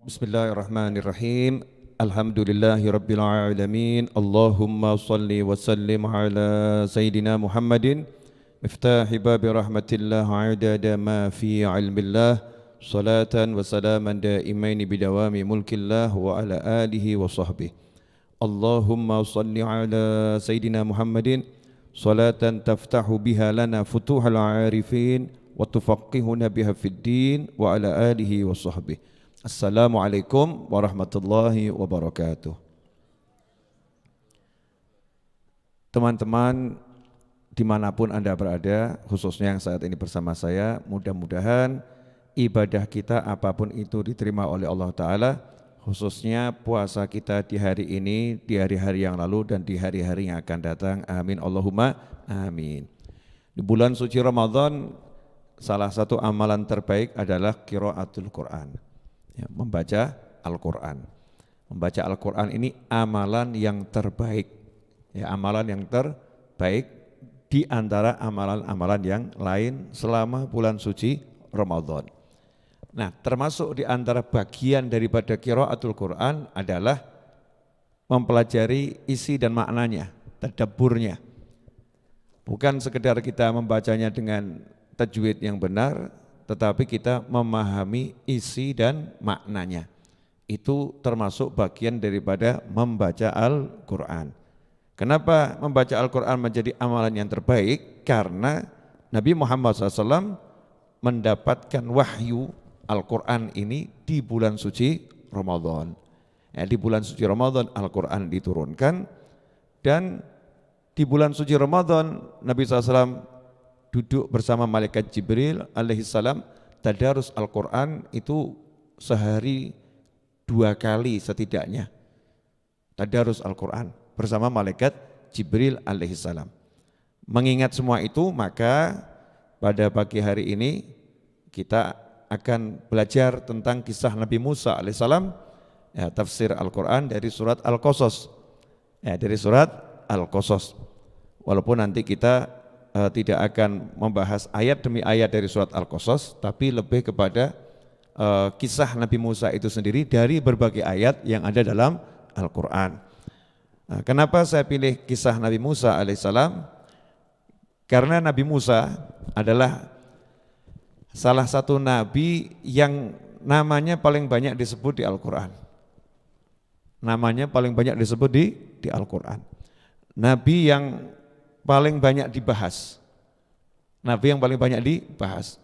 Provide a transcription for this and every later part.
Bismillahirrahmanirrahim. Alhamdulillahirabbil alamin. Allahumma shalli wa sallim ala sayyidina Muhammadin miftahi babi rahmatillah adada ma fi ilmillah salatan wa salaman daimaini bidawami mulkillah wa ala alihi wa sahbihi. Allahumma shalli ala sayyidina Muhammadin salatan taftahu biha lana futuhal arifin wa tufaqihuna biha fid din wa ala alihi wa sahbihi. Assalamualaikum warahmatullahi wabarakatuh. Teman-teman dimanapun Anda berada, khususnya yang saat ini bersama saya, mudah-mudahan ibadah kita apapun itu diterima oleh Allah Ta'ala, khususnya puasa kita di hari ini, di hari-hari yang lalu dan di hari-hari yang akan datang. Amin Allahumma amin. Di bulan suci Ramadan, salah satu amalan terbaik adalah qiraatul Quran. Ya, membaca Al-Quran. Membaca Al-Quran ini amalan yang terbaik. Ya, amalan yang terbaik di antara amalan-amalan yang lain selama bulan suci Ramadan. Nah, termasuk di antara bagian daripada qiraatul Quran adalah mempelajari isi dan maknanya, tadabburnya. Bukan sekedar kita membacanya dengan tajwid yang benar, tetapi kita memahami isi dan maknanya. Itu termasuk bagian daripada membaca Al-Quran. Kenapa membaca Al-Quran menjadi amalan yang terbaik? Karena Nabi Muhammad SAW mendapatkan wahyu Al-Quran ini di bulan suci Ramadan. Ya, di bulan suci Ramadan Al-Quran diturunkan, dan di bulan suci Ramadan Nabi SAW duduk bersama malaikat Jibril alaihissalam, tadarus Al-Quran itu sehari 2 kali setidaknya. Tadarus Al-Quran bersama malaikat Jibril alaihissalam. Mengingat semua itu, maka pada pagi hari ini kita akan belajar tentang kisah Nabi Musa alaihissalam, ya, tafsir Al-Quran dari surat Al-Qasas. Ya, dari surat Al-Qasas. Walaupun nanti kita tidak akan membahas ayat demi ayat dari surat Al-Qasas, tapi lebih kepada kisah Nabi Musa itu sendiri dari berbagai ayat yang ada dalam Al-Quran. Nah, kenapa saya pilih kisah Nabi Musa alaihissalam? Karena Nabi Musa adalah salah satu nabi yang namanya paling banyak disebut di Al-Quran. Namanya paling banyak disebut di Al-Quran. Nabi yang paling banyak dibahas. Nabi yang paling banyak dibahas.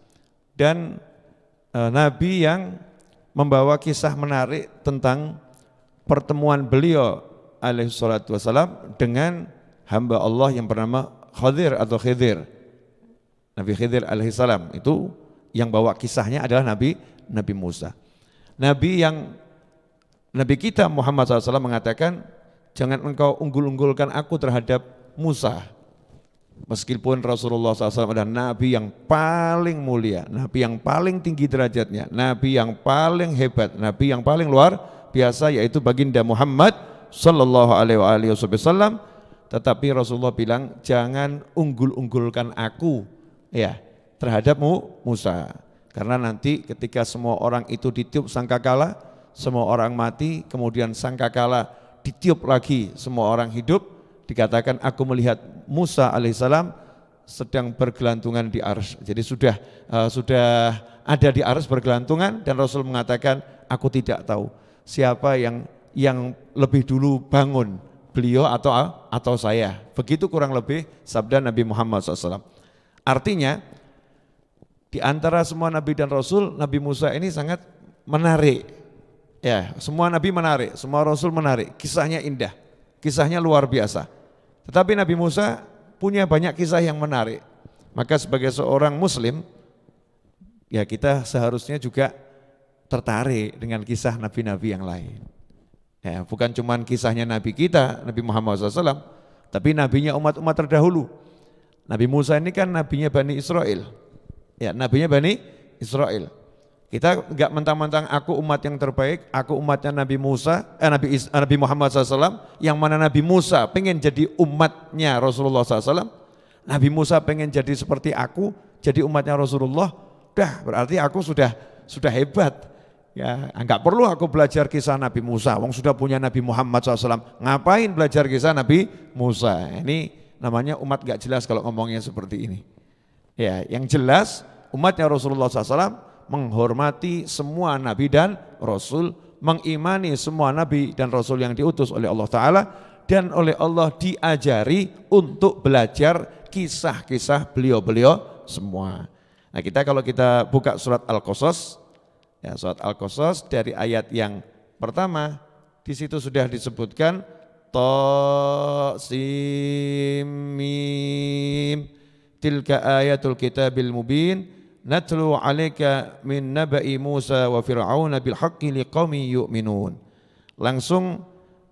Dan Nabi yang membawa kisah menarik tentang pertemuan beliau alaihi salatu wassalam dengan hamba Allah yang bernama Khadir atau Khidir. Nabi Khidir alaihi salam itu yang bawa kisahnya adalah Nabi Musa. Nabi kita Muhammad SAW mengatakan, jangan engkau unggul-unggulkan aku terhadap Musa. Meskipun Rasulullah SAW adalah Nabi yang paling mulia, Nabi yang paling tinggi derajatnya, Nabi yang paling hebat, Nabi yang paling luar biasa, yaitu baginda Muhammad Sallallahu Alaihi Wasallam. Tetapi Rasulullah bilang, jangan unggul-unggulkan aku ya terhadap Musa. Karena nanti ketika semua orang itu ditiup sangkakala, semua orang mati, kemudian sangkakala ditiup lagi, semua orang hidup. Dikatakan aku melihat Musa alaihissalam sedang bergelantungan di arsy. Jadi sudah ada di arsy bergelantungan, dan Rasul mengatakan aku tidak tahu siapa yang lebih dulu bangun, beliau atau saya. Begitu kurang lebih sabda Nabi Muhammad SAW. Artinya di antara semua Nabi dan Rasul, Nabi Musa ini sangat menarik. Ya, semua Nabi menarik, semua Rasul menarik. Kisahnya indah, kisahnya luar biasa. Tetapi Nabi Musa punya banyak kisah yang menarik. Maka sebagai seorang Muslim, ya kita seharusnya juga tertarik dengan kisah Nabi-Nabi yang lain. Ya, bukan cuma kisahnya Nabi kita, Nabi Muhammad SAW, tapi nabinya umat-umat terdahulu. Nabi Musa ini kan nabinya Bani Israel. Ya, nabinya Bani Israel. Kita enggak mentang-mentang aku umat yang terbaik, aku umatnya Nabi Nabi Muhammad SAW, yang mana Nabi Musa pengen jadi umatnya Rasulullah SAW, Nabi Musa pengen jadi seperti aku, jadi umatnya Rasulullah, dah berarti aku sudah hebat. Ya, enggak perlu aku belajar kisah Nabi Musa, wong sudah punya Nabi Muhammad SAW, ngapain belajar kisah Nabi Musa? Ini namanya umat enggak jelas kalau ngomongnya seperti ini. Ya, yang jelas umatnya Rasulullah SAW menghormati semua Nabi dan Rasul, mengimani semua Nabi dan Rasul yang diutus oleh Allah Ta'ala, dan oleh Allah diajari untuk belajar kisah-kisah beliau-beliau semua. Nah, kalau kita buka surat Al-Qasas, ya, surat Al-Qasas dari ayat yang pertama, di situ sudah disebutkan Ta Sin Mim tilka ayatul kitabil mubin natlu 'alaika min naba'i Musa wa Fir'aun bil haqqi liqaumin yu'minun. Langsung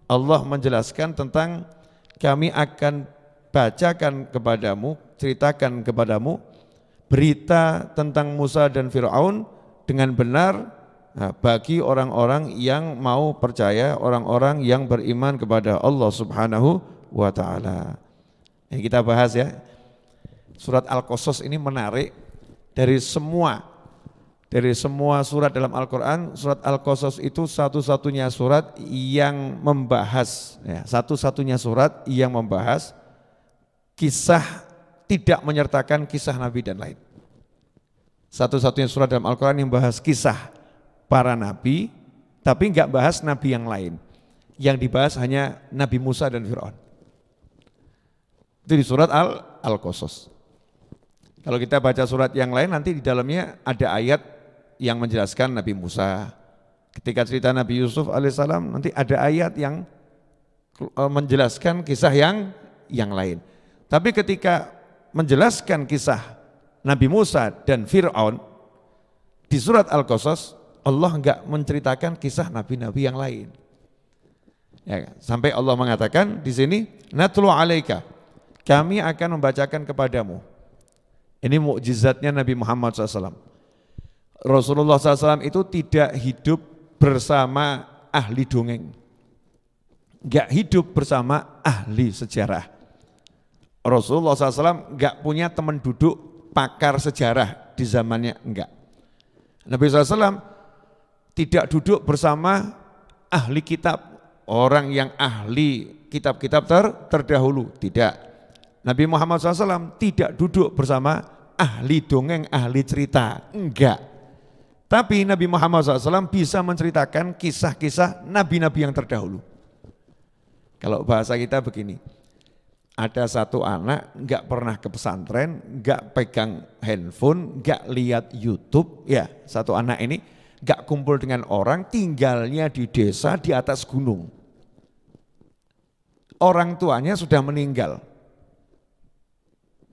Allah menjelaskan tentang kami akan bacakan kepadamu, ceritakan kepadamu berita tentang Musa dan Fir'aun dengan benar bagi orang-orang yang mau percaya, orang-orang yang beriman kepada Allah Subhanahu wa Ta'ala. Ini kita bahas ya. Surat Al-Qasas ini menarik dari semua surat dalam Al-Quran. Surat Al-Qasas itu satu-satunya surat yang membahas, ya, satu-satunya surat yang membahas kisah, tidak menyertakan kisah Nabi dan lain. Satu-satunya surat dalam Al-Quran yang bahas kisah para Nabi, tapi enggak bahas Nabi yang lain. Yang dibahas hanya Nabi Musa dan Fir'aun. Itu di surat Al-Qasas. Kalau kita baca surat yang lain, nanti di dalamnya ada ayat yang menjelaskan Nabi Musa. Ketika cerita Nabi Yusuf alaihissalam, nanti ada ayat yang menjelaskan kisah yang lain. Tapi ketika menjelaskan kisah Nabi Musa dan Fir'aun di surat Al-Qasas, Allah enggak menceritakan kisah nabi-nabi yang lain. Ya, sampai Allah mengatakan di sini, natlu 'alaika, kami akan membacakan kepadamu. Ini mukjizatnya Nabi Muhammad SAW. Rasulullah SAW itu tidak hidup bersama ahli dongeng, enggak hidup bersama ahli sejarah. Rasulullah SAW enggak punya teman duduk pakar sejarah di zamannya, enggak. Nabi SAW tidak duduk bersama ahli kitab, orang yang ahli kitab-kitab terdahulu, tidak. Nabi Muhammad SAW tidak duduk bersama ahli dongeng, ahli cerita, enggak. Tapi Nabi Muhammad SAW bisa menceritakan kisah-kisah nabi-nabi yang terdahulu. Kalau bahasa kita begini, ada satu anak enggak pernah ke pesantren, enggak pegang handphone, enggak lihat YouTube, ya, satu anak ini enggak kumpul dengan orang, tinggalnya di desa di atas gunung. Orang tuanya sudah meninggal.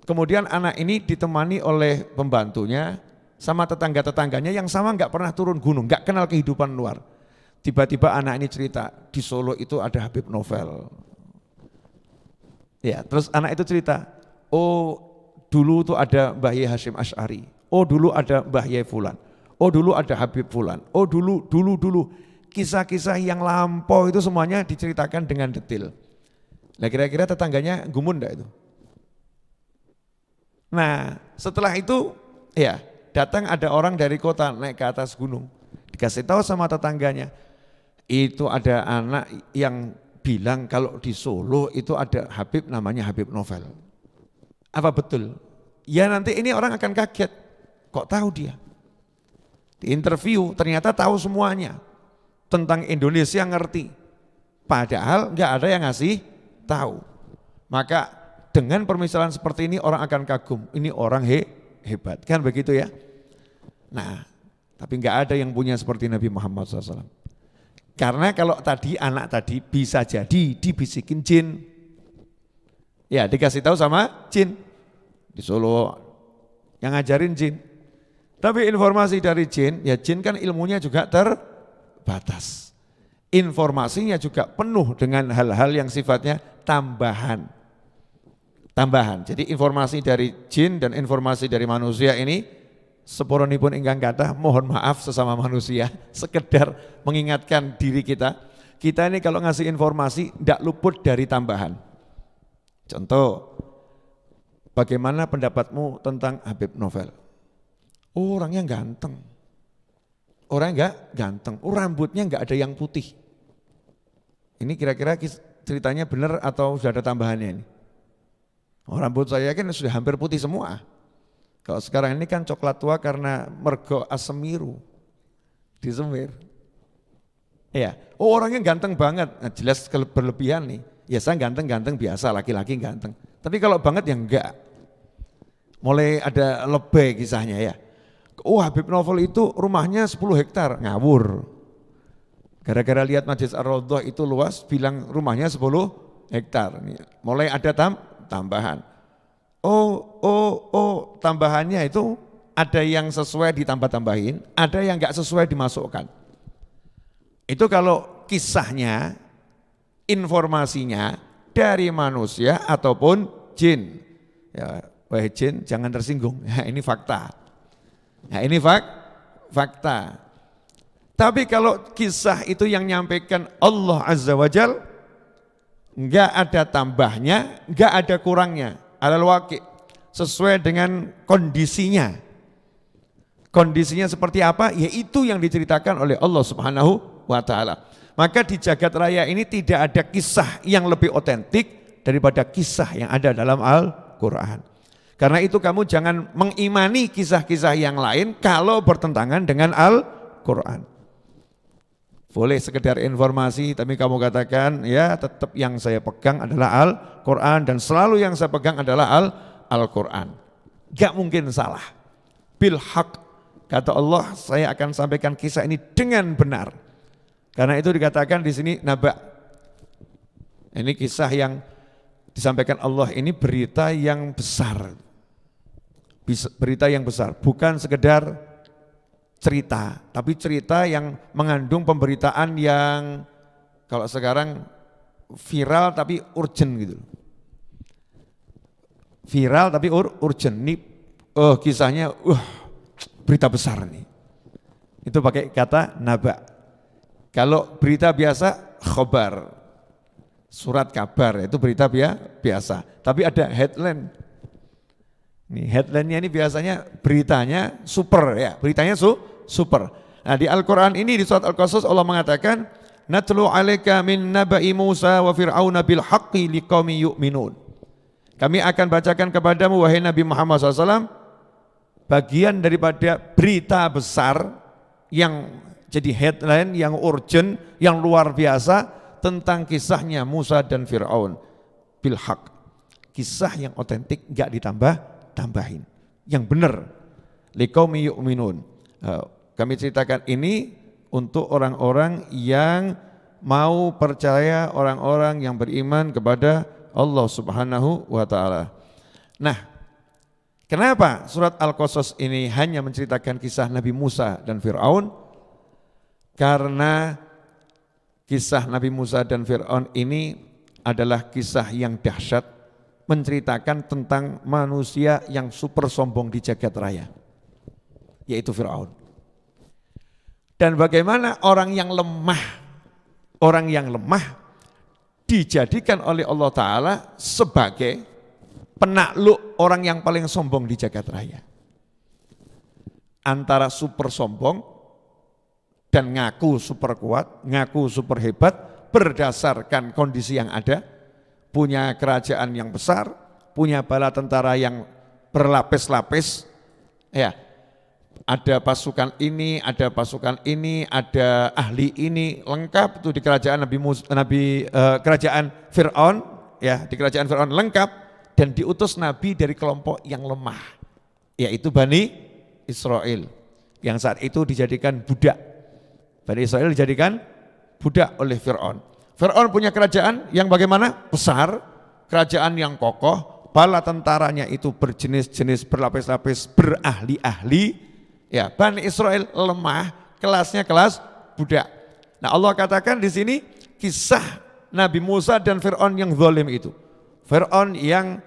Kemudian anak ini ditemani oleh pembantunya sama tetangga-tetangganya yang sama enggak pernah turun gunung, enggak kenal kehidupan luar. Tiba-tiba anak ini cerita, di Solo itu ada Habib Novel. Ya, terus anak itu cerita, oh dulu tuh ada Mbah Yai Hasyim Asy'ari, oh dulu ada Mbah Yai Fulan, oh dulu ada Habib Fulan, oh dulu. Kisah-kisah yang lampau itu semuanya diceritakan dengan detail. Nah kira-kira tetangganya gumun enggak itu? Nah setelah itu ya datang ada orang dari kota naik ke atas gunung, dikasih tahu sama tetangganya, itu ada anak yang bilang kalau di Solo itu ada Habib namanya Habib Novel. Apa betul? Ya nanti ini orang akan kaget, kok tahu dia? Di interview ternyata tahu semuanya, tentang Indonesia ngerti. Padahal enggak ada yang ngasih tahu. Maka dengan permisalan seperti ini orang akan kagum, ini orang hebat, kan begitu ya? Nah, tapi enggak ada yang punya seperti Nabi Muhammad SAW. Karena kalau tadi anak tadi bisa jadi dibisikin jin. Ya dikasih tahu sama jin. Di Solo yang ngajarin jin. Tapi informasi dari jin, ya jin kan ilmunya juga terbatas. Informasinya juga penuh dengan hal-hal yang sifatnya tambahan. Jadi informasi dari jin dan informasi dari manusia ini sepuranipun ingkang kathah, mohon maaf sesama manusia, sekedar mengingatkan diri kita. Kita ini kalau ngasih informasi tidak luput dari tambahan. Contoh, bagaimana pendapatmu tentang Habib Novel? Oh, orangnya ganteng. orang enggak ganteng, rambutnya enggak ada yang putih. Ini kira-kira ceritanya benar atau sudah ada tambahannya ini? Rambut saya kan sudah hampir putih semua. Kalau sekarang ini kan coklat tua karena mergo asemiru disemir. Ya, orangnya ganteng banget, nah, jelas berlebihan nih. Ya saya ganteng-ganteng biasa, laki-laki ganteng. Tapi kalau banget ya enggak. Mulai ada lebay kisahnya ya. Habib Novel itu rumahnya 10 hektar, ngawur. Gara-gara lihat Masjid Ar-Raudhah itu luas, bilang rumahnya 10 hektar. Mulai ada tambahan. Tambahannya itu ada yang sesuai ditambah-tambahin, ada yang enggak sesuai dimasukkan. Itu kalau kisahnya, informasinya dari manusia ataupun jin. Ya, wahai jin jangan tersinggung, ya, ini fakta. Nah ini fakta. Tapi kalau kisah itu yang nyampaikan Allah Azza wa Jal, enggak ada tambahnya, enggak ada kurangnya. Alal waqi, sesuai dengan kondisinya. Kondisinya seperti apa? Yaitu yang diceritakan oleh Allah Subhanahu wa Ta'ala. Maka di jagat raya ini tidak ada kisah yang lebih otentik daripada kisah yang ada dalam Al-Quran. Karena itu kamu jangan mengimani kisah-kisah yang lain kalau bertentangan dengan Al-Quran. Boleh sekedar informasi, tapi kamu katakan ya tetap yang saya pegang adalah Al-Quran dan selalu yang saya pegang adalah Al-Quran. Gak mungkin salah. Bil haq, kata Allah, saya akan sampaikan kisah ini dengan benar. Karena itu dikatakan di sini naba. Ini kisah yang disampaikan Allah ini berita yang besar. Berita yang besar, bukan sekedar cerita, tapi cerita yang mengandung pemberitaan yang kalau sekarang viral tapi urgent gitu. Viral tapi urgent. Ini kisahnya berita besar nih. Itu pakai kata naba. Kalau berita biasa khobar, surat kabar, itu berita biasa. Tapi ada headline. Nih headline-nya ini biasanya beritanya super ya, beritanya super. Nah di Al-Quran ini di surat Al-Qasas Allah mengatakan, Natlu alaika min naba'i Musa wa fir'auna bil haqqi liqaumi yu'minun. Kami akan bacakan kepadamu wahai Nabi Muhammad SAW bagian daripada berita besar yang jadi headline, yang urgent, yang luar biasa tentang kisahnya Musa dan Fir'aun bil haq. Kisah yang otentik, enggak tambahin, yang benar. Liqaumi yu'minun. Kami ceritakan ini untuk orang-orang yang mau percaya, orang-orang yang beriman kepada Allah Subhanahu wa Ta'ala. Nah, kenapa surat Al-Qasas ini hanya menceritakan kisah Nabi Musa dan Fir'aun? Karena kisah Nabi Musa dan Fir'aun ini adalah kisah yang dahsyat, menceritakan tentang manusia yang super sombong di jagat raya, yaitu Fir'aun. Dan bagaimana orang yang lemah dijadikan oleh Allah Ta'ala sebagai penakluk orang yang paling sombong di jagat raya. Antara super sombong dan ngaku super kuat, ngaku super hebat berdasarkan kondisi yang ada, punya kerajaan yang besar, punya bala tentara yang berlapis-lapis, ya, ada pasukan ini, ada pasukan ini, ada ahli ini, lengkap itu di kerajaan kerajaan Fir'aun, ya, di kerajaan Fir'aun lengkap, dan diutus Nabi dari kelompok yang lemah, yaitu Bani Israel, yang saat itu dijadikan budak. Bani Israel dijadikan budak oleh Fir'aun. Fir'aun punya kerajaan yang bagaimana? Besar, kerajaan yang kokoh, bala tentaranya itu berjenis-jenis, berlapis-lapis, berahli-ahli. Ya, Bani Israel lemah, kelasnya kelas budak. Nah Allah katakan di sini kisah Nabi Musa dan Fir'aun yang zalim itu. Fir'aun yang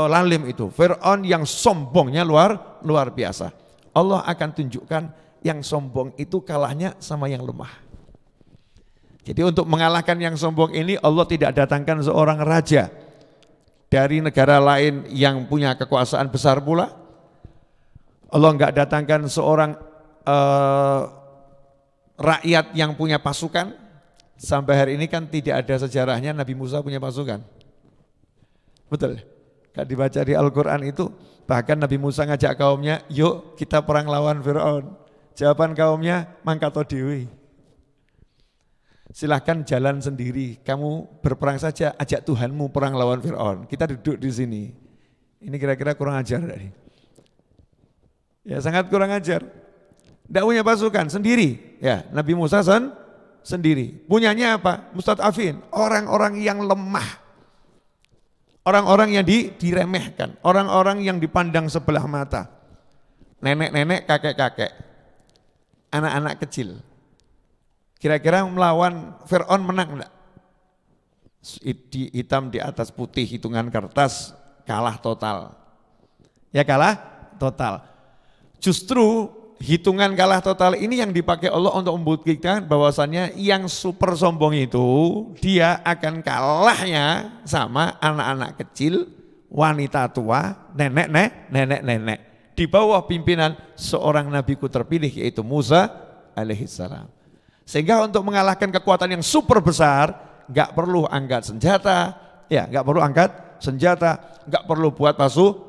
lalim itu, Fir'aun yang sombongnya luar biasa. Allah akan tunjukkan yang sombong itu kalahnya sama yang lemah. Jadi untuk mengalahkan yang sombong ini Allah tidak datangkan seorang raja dari negara lain yang punya kekuasaan besar pula. Allah enggak datangkan seorang rakyat yang punya pasukan. Sampai hari ini kan tidak ada sejarahnya Nabi Musa punya pasukan. Betul? Kan dibaca di Al-Quran itu, bahkan Nabi Musa ngajak kaumnya, yuk kita perang lawan Fir'aun. Jawaban kaumnya, mangkato dewi. Silahkan jalan sendiri, kamu berperang saja, ajak Tuhanmu perang lawan Fir'aun. Kita duduk di sini. Ini kira-kira kurang ajar. Ya sangat kurang ajar. Tidak punya pasukan, sendiri. Ya Nabi Musa sendiri. Punyanya apa? Mustad'afin, orang-orang yang lemah. Orang-orang yang diremehkan, orang-orang yang dipandang sebelah mata. Nenek-nenek, kakek-kakek, anak-anak kecil. Kira-kira melawan Fir'aun menang enggak? Hitam di atas putih, hitungan kertas, kalah total. Ya kalah total. Justru hitungan kalah total ini yang dipakai Allah untuk membuktikan bahwasannya yang super sombong itu dia akan kalahnya sama anak-anak kecil, wanita tua, nenek-nenek di bawah pimpinan seorang nabiku terpilih yaitu Musa alaihissalam. Sehingga untuk mengalahkan kekuatan yang super besar nggak perlu angkat senjata, ya nggak perlu angkat senjata, nggak perlu buat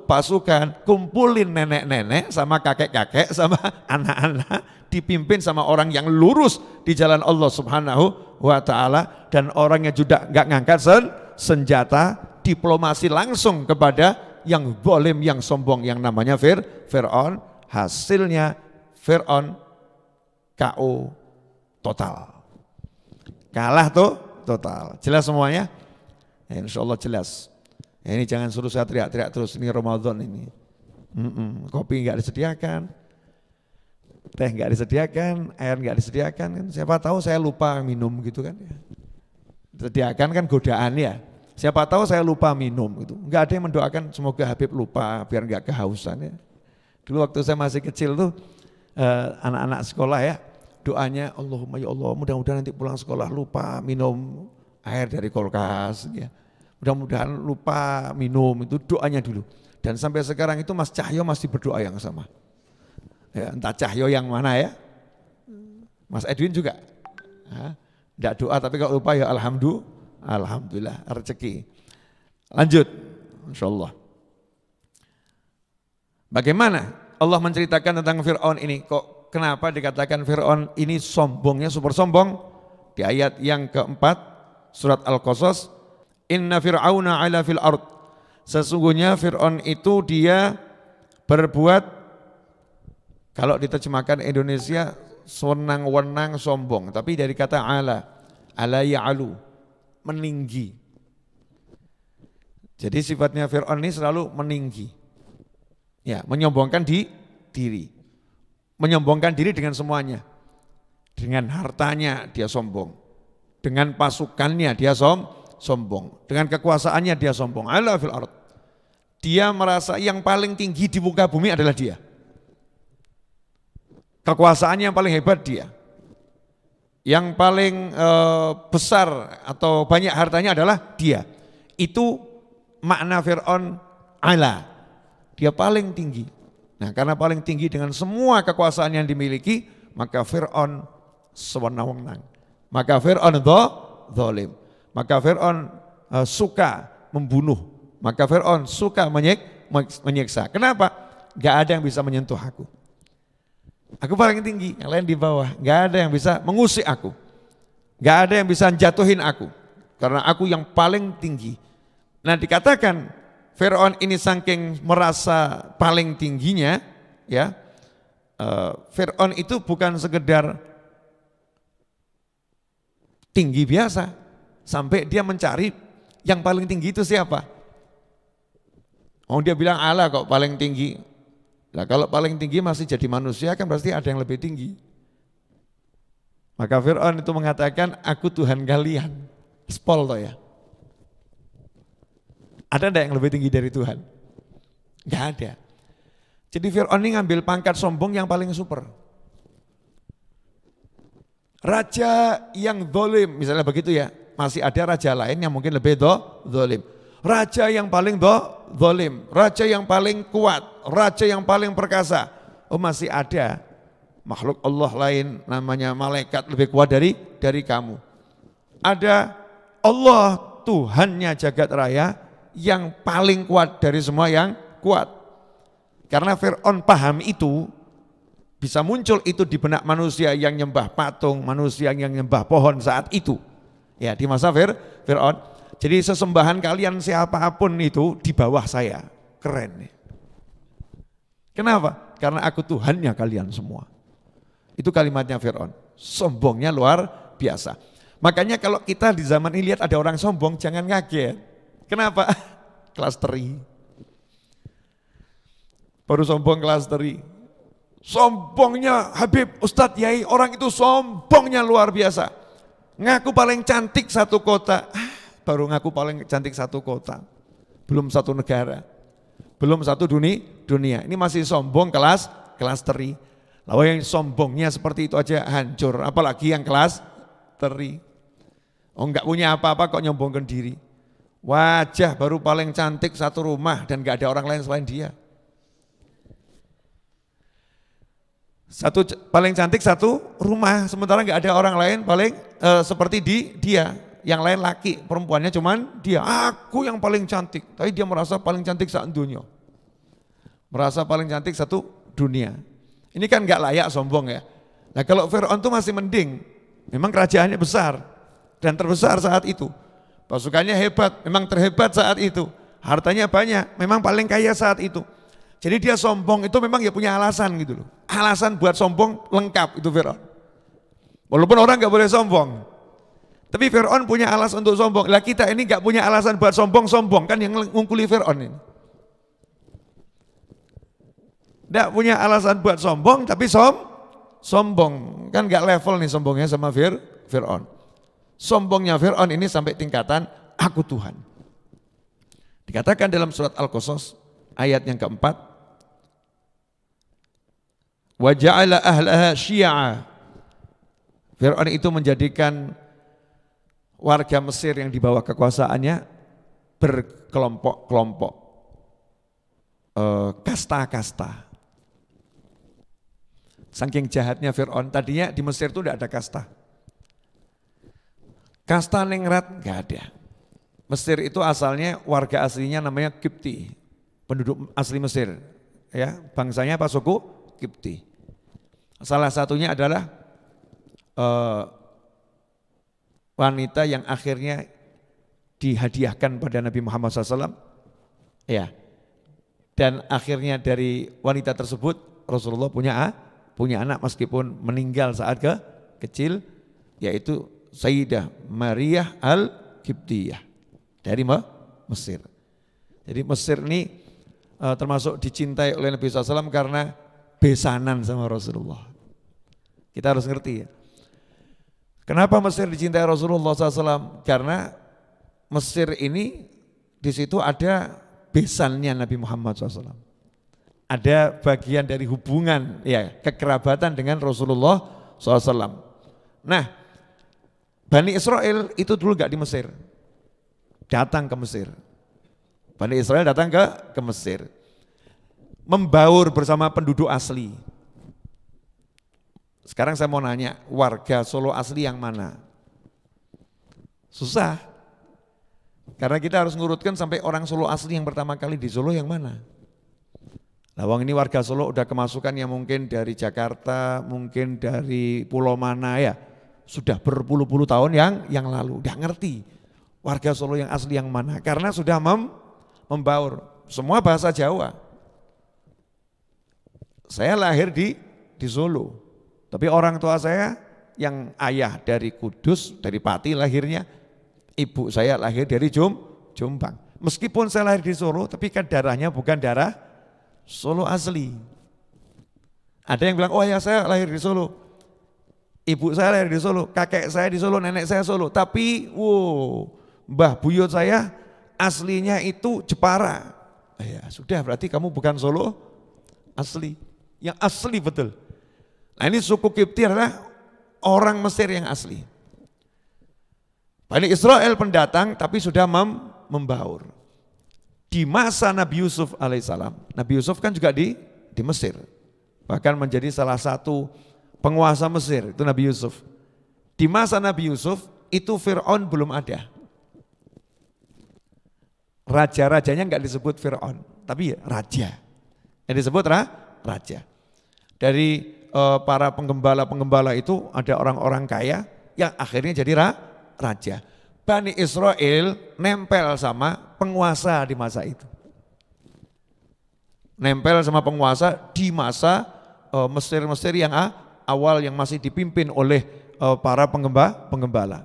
pasukan, kumpulin nenek-nenek sama kakek-kakek sama anak-anak, dipimpin sama orang yang lurus di jalan Allah Subhanahu wa Ta'ala, dan orangnya juga nggak ngangkat senjata, diplomasi langsung kepada yang zalim, yang sombong, yang namanya Fir'aun. Hasilnya Fir'aun KO total, kalah tuh total. Jelas semuanya? Ya, insya Allah jelas. Ya, ini jangan suruh saya teriak-teriak terus, ini Ramadan ini. Kopi enggak disediakan, teh enggak disediakan, air enggak disediakan, kan siapa tahu saya lupa minum gitu kan ya. Disediakan kan godaan ya. Siapa tahu saya lupa minum gitu. Enggak ada yang mendoakan semoga Habib lupa biar enggak kehausan ya. Dulu waktu saya masih kecil tuh anak-anak sekolah ya, doanya Allahumma ya Allah mudah-mudahan nanti pulang sekolah lupa minum air dari kulkas ya. Mudah-mudahan lupa minum, itu doanya dulu. Dan sampai sekarang itu Mas Cahyo masih berdoa yang sama. Ya, entah Cahyo yang mana ya. Mas Edwin juga. Tidak doa tapi kalau lupa ya alhamdulillah rezeki. Lanjut, insyaallah. Bagaimana Allah menceritakan tentang Fir'aun ini? Kok kenapa dikatakan Fir'aun ini sombongnya super sombong? Di ayat yang keempat surat Al-Qasas, Inna fir'auna ala fil ard. Sesungguhnya Fir'aun itu dia berbuat, kalau diterjemahkan Indonesia, sewenang-wenang sombong. Tapi dari kata ala ya'alu, meninggi. Jadi sifatnya Fir'aun ini selalu meninggi. Ya, menyombongkan diri. Menyombongkan diri dengan semuanya. Dengan hartanya dia sombong. Dengan pasukannya dia sombong, dengan kekuasaannya dia sombong. Ala fil ard. Dia merasa yang paling tinggi di muka bumi adalah dia. Kekuasaannya yang paling hebat dia. Yang paling besar atau banyak hartanya adalah dia. Itu makna Fir'aun ala. Dia paling tinggi. Nah, karena paling tinggi dengan semua kekuasaan yang dimiliki, maka Fir'aun sewenang-wenang. Maka Fir'aun zalim. Maka Fir'aun suka membunuh. Maka Fir'aun suka menyiksa. Kenapa? Gak ada yang bisa menyentuh aku. Aku paling tinggi, yang lain di bawah. Gak ada yang bisa mengusik aku. Gak ada yang bisa jatuhin aku. Karena aku yang paling tinggi. Nah dikatakan Fir'aun ini saking merasa paling tingginya, ya, Fir'aun itu bukan sekedar tinggi biasa. Sampai dia mencari yang paling tinggi itu siapa? Oh dia bilang Allah kok paling tinggi. Nah kalau paling tinggi masih jadi manusia kan berarti ada yang lebih tinggi. Maka Fir'aun itu mengatakan aku Tuhan kalian. Spol toh ya. Ada enggak yang lebih tinggi dari Tuhan? Enggak ada. Jadi Fir'aun ini ngambil pangkat sombong yang paling super. Raja yang zalim misalnya begitu ya. Masih ada raja lain yang mungkin lebih zalim. Raja yang paling zalim, raja yang paling kuat, raja yang paling perkasa. Oh masih ada. makhluk Allah lain, namanya malaikat lebih kuat dari kamu. Ada Allah Tuhannya jagat raya yang paling kuat dari semua yang kuat. Karena Fir'aun paham itu, bisa muncul itu di benak manusia yang nyembah patung, manusia yang nyembah pohon saat itu. Ya, di masa Fir'aun. Jadi sesembahan kalian siapapun itu di bawah saya. Keren. Kenapa? Karena aku Tuhannya kalian semua. Itu kalimatnya Fir'aun. Sombongnya luar biasa. Makanya kalau kita di zaman ini lihat ada orang sombong, jangan kaget. Kenapa? Kelas teri. Baru sombong kelas teri. Sombongnya Habib, Ustadz, Yai, orang itu sombongnya luar biasa. Ngaku paling cantik satu kota. Baru ngaku paling cantik satu kota. Belum satu negara. Belum satu dunia. Ini masih sombong kelas teri. Lalu yang sombongnya seperti itu aja hancur. Apalagi yang kelas teri. Oh, enggak punya apa-apa kok nyombongkan diri. Wajah baru paling cantik satu rumah dan enggak ada orang lain selain dia. Paling cantik satu rumah, sementara enggak ada orang lain paling seperti dia. Yang lain laki, perempuannya cuman dia. Aku yang paling cantik, tapi dia merasa paling cantik satu dunia. Merasa paling cantik satu dunia. Ini kan enggak layak sombong ya. Nah kalau Fir'aun itu masih mending, memang kerajaannya besar dan terbesar saat itu. Pasukannya hebat, memang terhebat saat itu. Hartanya banyak, memang paling kaya saat itu. Jadi dia sombong itu memang ya punya alasan gitu loh. Alasan buat sombong lengkap itu Fir'aun. Walaupun orang gak boleh sombong. Tapi Fir'aun punya alasan untuk sombong. Lah kita ini gak punya alasan buat sombong kan yang ngungkuli Fir'aun ini. Gak punya alasan buat sombong tapi sombong. Kan gak level nih sombongnya sama Fir'aun. Sombongnya Fir'aun ini sampai tingkatan aku Tuhan. Dikatakan dalam surat Al-Qasas ayat yang keempat, wa ja'ala ahlaha syi'a. Fir'aun itu menjadikan warga Mesir yang di bawah kekuasaannya berkelompok-kelompok, kasta-kasta. Saking jahatnya Fir'aun, tadinya di Mesir itu tidak ada kasta. Kasta ningrat nggak ada. Mesir itu asalnya warga aslinya namanya Kipti, penduduk asli Mesir. Ya, bangsanya apa suku? Kipti. Salah satunya adalah wanita yang akhirnya dihadiahkan pada Nabi Muhammad SAW. Ya, dan akhirnya dari wanita tersebut Rasulullah punya anak meskipun meninggal saat kecil, yaitu Sayyidah Maryah Al-Qibtiyah dari Mesir. Jadi Mesir ini termasuk dicintai oleh Nabi SAW karena besanan sama Rasulullah. Kita harus ngerti ya. Kenapa Mesir dicintai Rasulullah SAW? Karena Mesir ini di situ ada besannya Nabi Muhammad SAW. Ada bagian dari hubungan ya kekerabatan dengan Rasulullah SAW. Nah, Bani Israel itu dulu gak di Mesir, datang ke Mesir. Bani Israel datang ke Mesir, membaur bersama penduduk asli. Sekarang saya mau nanya, warga Solo asli yang mana? Susah, karena kita harus ngurutkan sampai orang Solo asli yang pertama kali di Solo yang mana. Lawang ini warga Solo udah kemasukan yang mungkin dari Jakarta, mungkin dari pulau mana ya. Sudah berpuluh-puluh tahun yang lalu, udah ngerti warga Solo yang asli yang mana, karena sudah membaur, semua bahasa Jawa. Saya lahir di Solo, tapi orang tua saya yang ayah dari Kudus, dari Pati lahirnya, ibu saya lahir dari Jombang. Meskipun saya lahir di Solo, tapi kan darahnya bukan darah Solo asli. Ada yang bilang, oh ya saya lahir di Solo. Ibu saya lahir di Solo, kakek saya di Solo, nenek saya Solo. Tapi, mbah buyut saya aslinya itu Jepara. Ya sudah, berarti kamu bukan Solo asli. Yang asli betul. Nah ini suku Kipti adalah orang Mesir yang asli. Bani Israel pendatang tapi sudah membaur. Di masa Nabi Yusuf alaihissalam, Nabi Yusuf kan juga di Mesir. Bahkan menjadi salah satu penguasa Mesir, itu Nabi Yusuf. Di masa Nabi Yusuf itu Fir'aun belum ada. Raja-rajanya enggak disebut Fir'aun, tapi raja. Yang disebut raja. Dari para penggembala-penggembala itu ada orang-orang kaya yang akhirnya jadi raja. Bani Israel nempel sama penguasa di masa itu. Nempel sama penguasa di masa Mesir-Mesir yang awal yang masih dipimpin oleh para penggembala.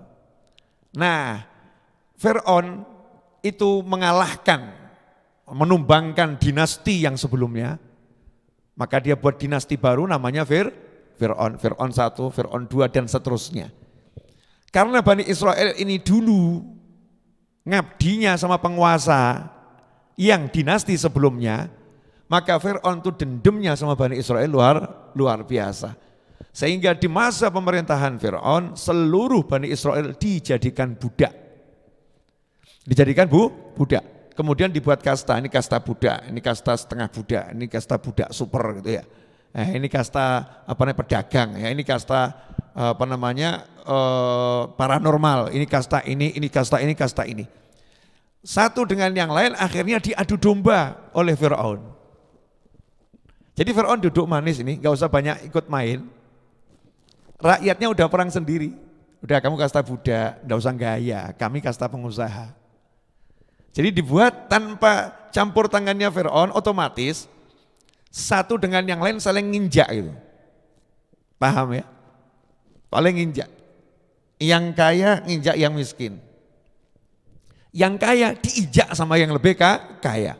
Nah, Fir'aun itu mengalahkan, menumbangkan dinasti yang sebelumnya, maka dia buat dinasti baru namanya Fir'aun 1, Fir'aun 2 dan seterusnya. Karena Bani Israel ini dulu ngabdinya sama penguasa yang dinasti sebelumnya, maka Fir'aun itu dendamnya sama Bani Israel luar biasa. Sehingga di masa pemerintahan Fir'aun seluruh Bani Israel dijadikan budak. Budak. Kemudian dibuat kasta, ini kasta budak, ini kasta setengah budak, ini kasta budak super gitu ya. Ini kasta pedagang, ya ini kasta paranormal, ini kasta ini, kasta ini. Satu dengan yang lain akhirnya diadu domba oleh Fir'aun. Jadi Fir'aun duduk manis ini, gak usah banyak ikut main. Rakyatnya udah perang sendiri. Udah kamu kasta budak, gak usah gaya, kami kasta pengusaha. Jadi dibuat tanpa campur tangannya Fir'aun, otomatis satu dengan yang lain saling nginjak gitu. Paham ya? Paling nginjak. Yang kaya nginjak yang miskin. Yang kaya diinjak sama yang lebih kaya.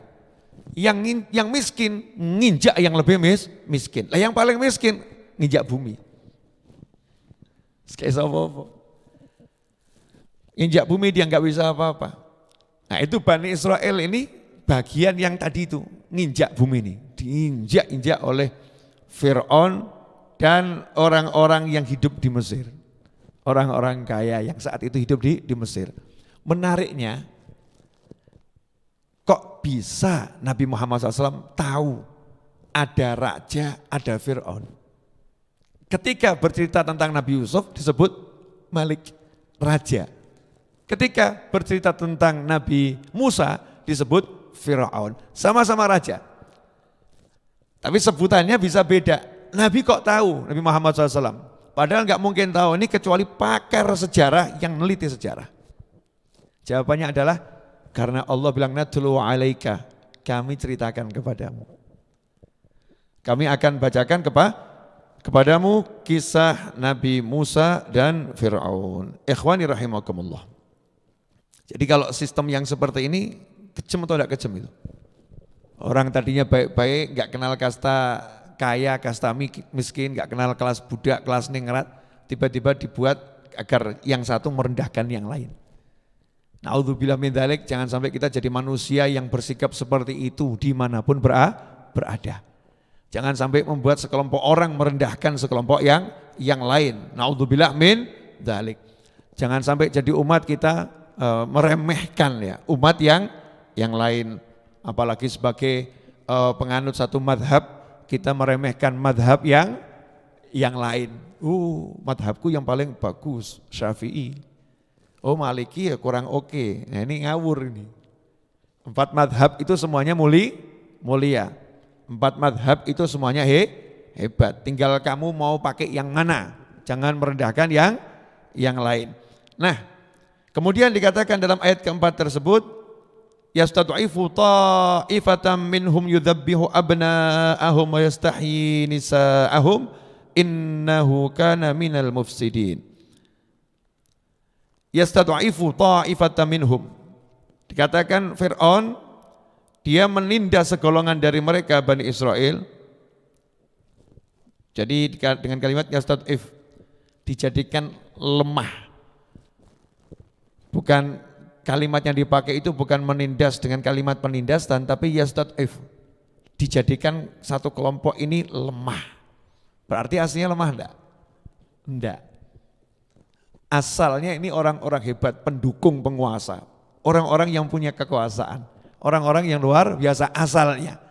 Yang miskin nginjak yang lebih miskin. Lah yang paling miskin nginjak bumi. Kayak apa-apa. Injak bumi dia nggak bisa apa-apa. Nah itu Bani Israel ini bagian yang tadi itu nginjak bumi ini, diinjak-injak oleh Fir'aun dan orang-orang yang hidup di Mesir, orang-orang kaya yang saat itu hidup di Mesir. Menariknya, kok bisa Nabi Muhammad SAW tahu ada raja, ada Fir'aun? Ketika bercerita tentang Nabi Yusuf disebut Malik, raja. Ketika bercerita tentang Nabi Musa disebut Fir'aun, sama-sama raja. Tapi sebutannya bisa beda. Nabi kok tahu, Nabi Muhammad SAW? Padahal nggak mungkin tahu ini kecuali pakar sejarah yang meneliti sejarah. Jawabannya adalah karena Allah bilang natlu alaika, kami ceritakan kepadamu. Kami akan bacakan kepadamu kisah Nabi Musa dan Fir'aun. Ikhwani rahimakumullah. Jadi kalau sistem yang seperti ini kejam atau tidak kejam itu? Orang tadinya baik-baik, gak kenal kasta kaya, kasta miskin, gak kenal kelas budak, kelas ningrat, tiba-tiba dibuat agar yang satu merendahkan yang lain. Na'udzubillah min dzalik, jangan sampai kita jadi manusia yang bersikap seperti itu dimanapun berada. Jangan sampai membuat sekelompok orang merendahkan sekelompok yang lain. Na'udzubillah min dzalik. Jangan sampai jadi umat kita meremehkan ya umat yang lain. Apalagi sebagai penganut satu madhab, kita meremehkan madhab yang lain. Madhabku yang paling bagus Syafi'i. Maliki ya kurang oke. Nah ini ngawur ini. 4 madhab itu semuanya mulia. 4 madhab itu semuanya hebat. Tinggal kamu mau pakai yang mana. Jangan merendahkan yang lain. Nah, kemudian dikatakan dalam ayat keempat tersebut, yastad'ifu ta'ifatan minhum yudhabbihu abna'ahum wa yastahyi nisa'ahum innahu kana minal mufsidin. Yastad'ifu ta'ifatan minhum. Dikatakan Fir'aun dia menindas segolongan dari mereka Bani Israel. Jadi dengan kalimat yastad'if dijadikan lemah. Bukan kalimat yang dipakai itu bukan menindas dengan kalimat penindasan, tapi yastad'if dijadikan satu kelompok ini lemah. Berarti aslinya lemah enggak? Enggak. Asalnya ini orang-orang hebat, pendukung penguasa, orang-orang yang punya kekuasaan. Orang-orang yang luar biasa asalnya.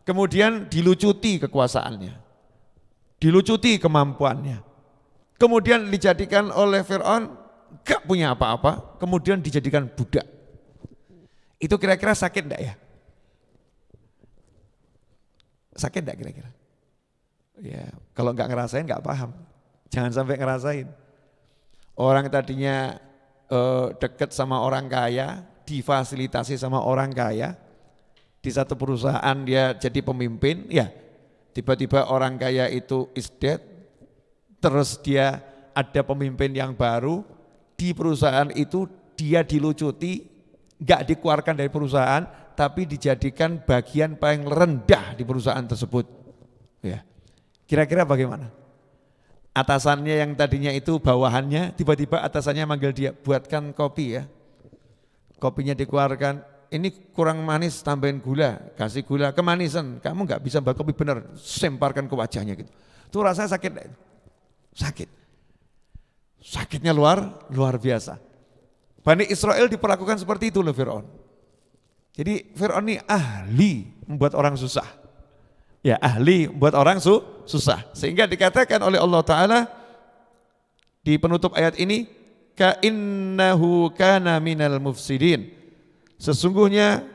Kemudian dilucuti kekuasaannya. dilucuti kemampuannya. Kemudian dijadikan oleh Fir'aun gak punya apa-apa, kemudian dijadikan budak. Itu kira-kira sakit enggak ya? Sakit enggak kira-kira? Ya, kalau enggak ngerasain enggak paham. Jangan sampai ngerasain. Orang tadinya deket sama orang kaya, difasilitasi sama orang kaya, di satu perusahaan dia jadi pemimpin, ya tiba-tiba orang kaya itu is dead, terus dia ada pemimpin yang baru, di perusahaan itu dia dilucuti, enggak dikeluarkan dari perusahaan, tapi dijadikan bagian paling rendah di perusahaan tersebut. Ya, kira-kira bagaimana? Atasannya yang tadinya itu bawahannya, tiba-tiba atasannya manggil dia, buatkan kopi ya. Kopinya dikeluarkan, ini kurang manis, tambahin gula, kasih gula, kemanisan, kamu nggak bisa buat kopi benar, semparkan ke wajahnya gitu. Itu rasanya sakit, sakit. Sakitnya luar biasa. Bani Israel diperlakukan seperti itu oleh Fir'aun. Jadi Fir'aun ini ahli membuat orang susah. Ya, ahli buat orang susah. Sehingga dikatakan oleh Allah Ta'ala di penutup ayat ini, ka'innahu kana minal mufsidin. Sesungguhnya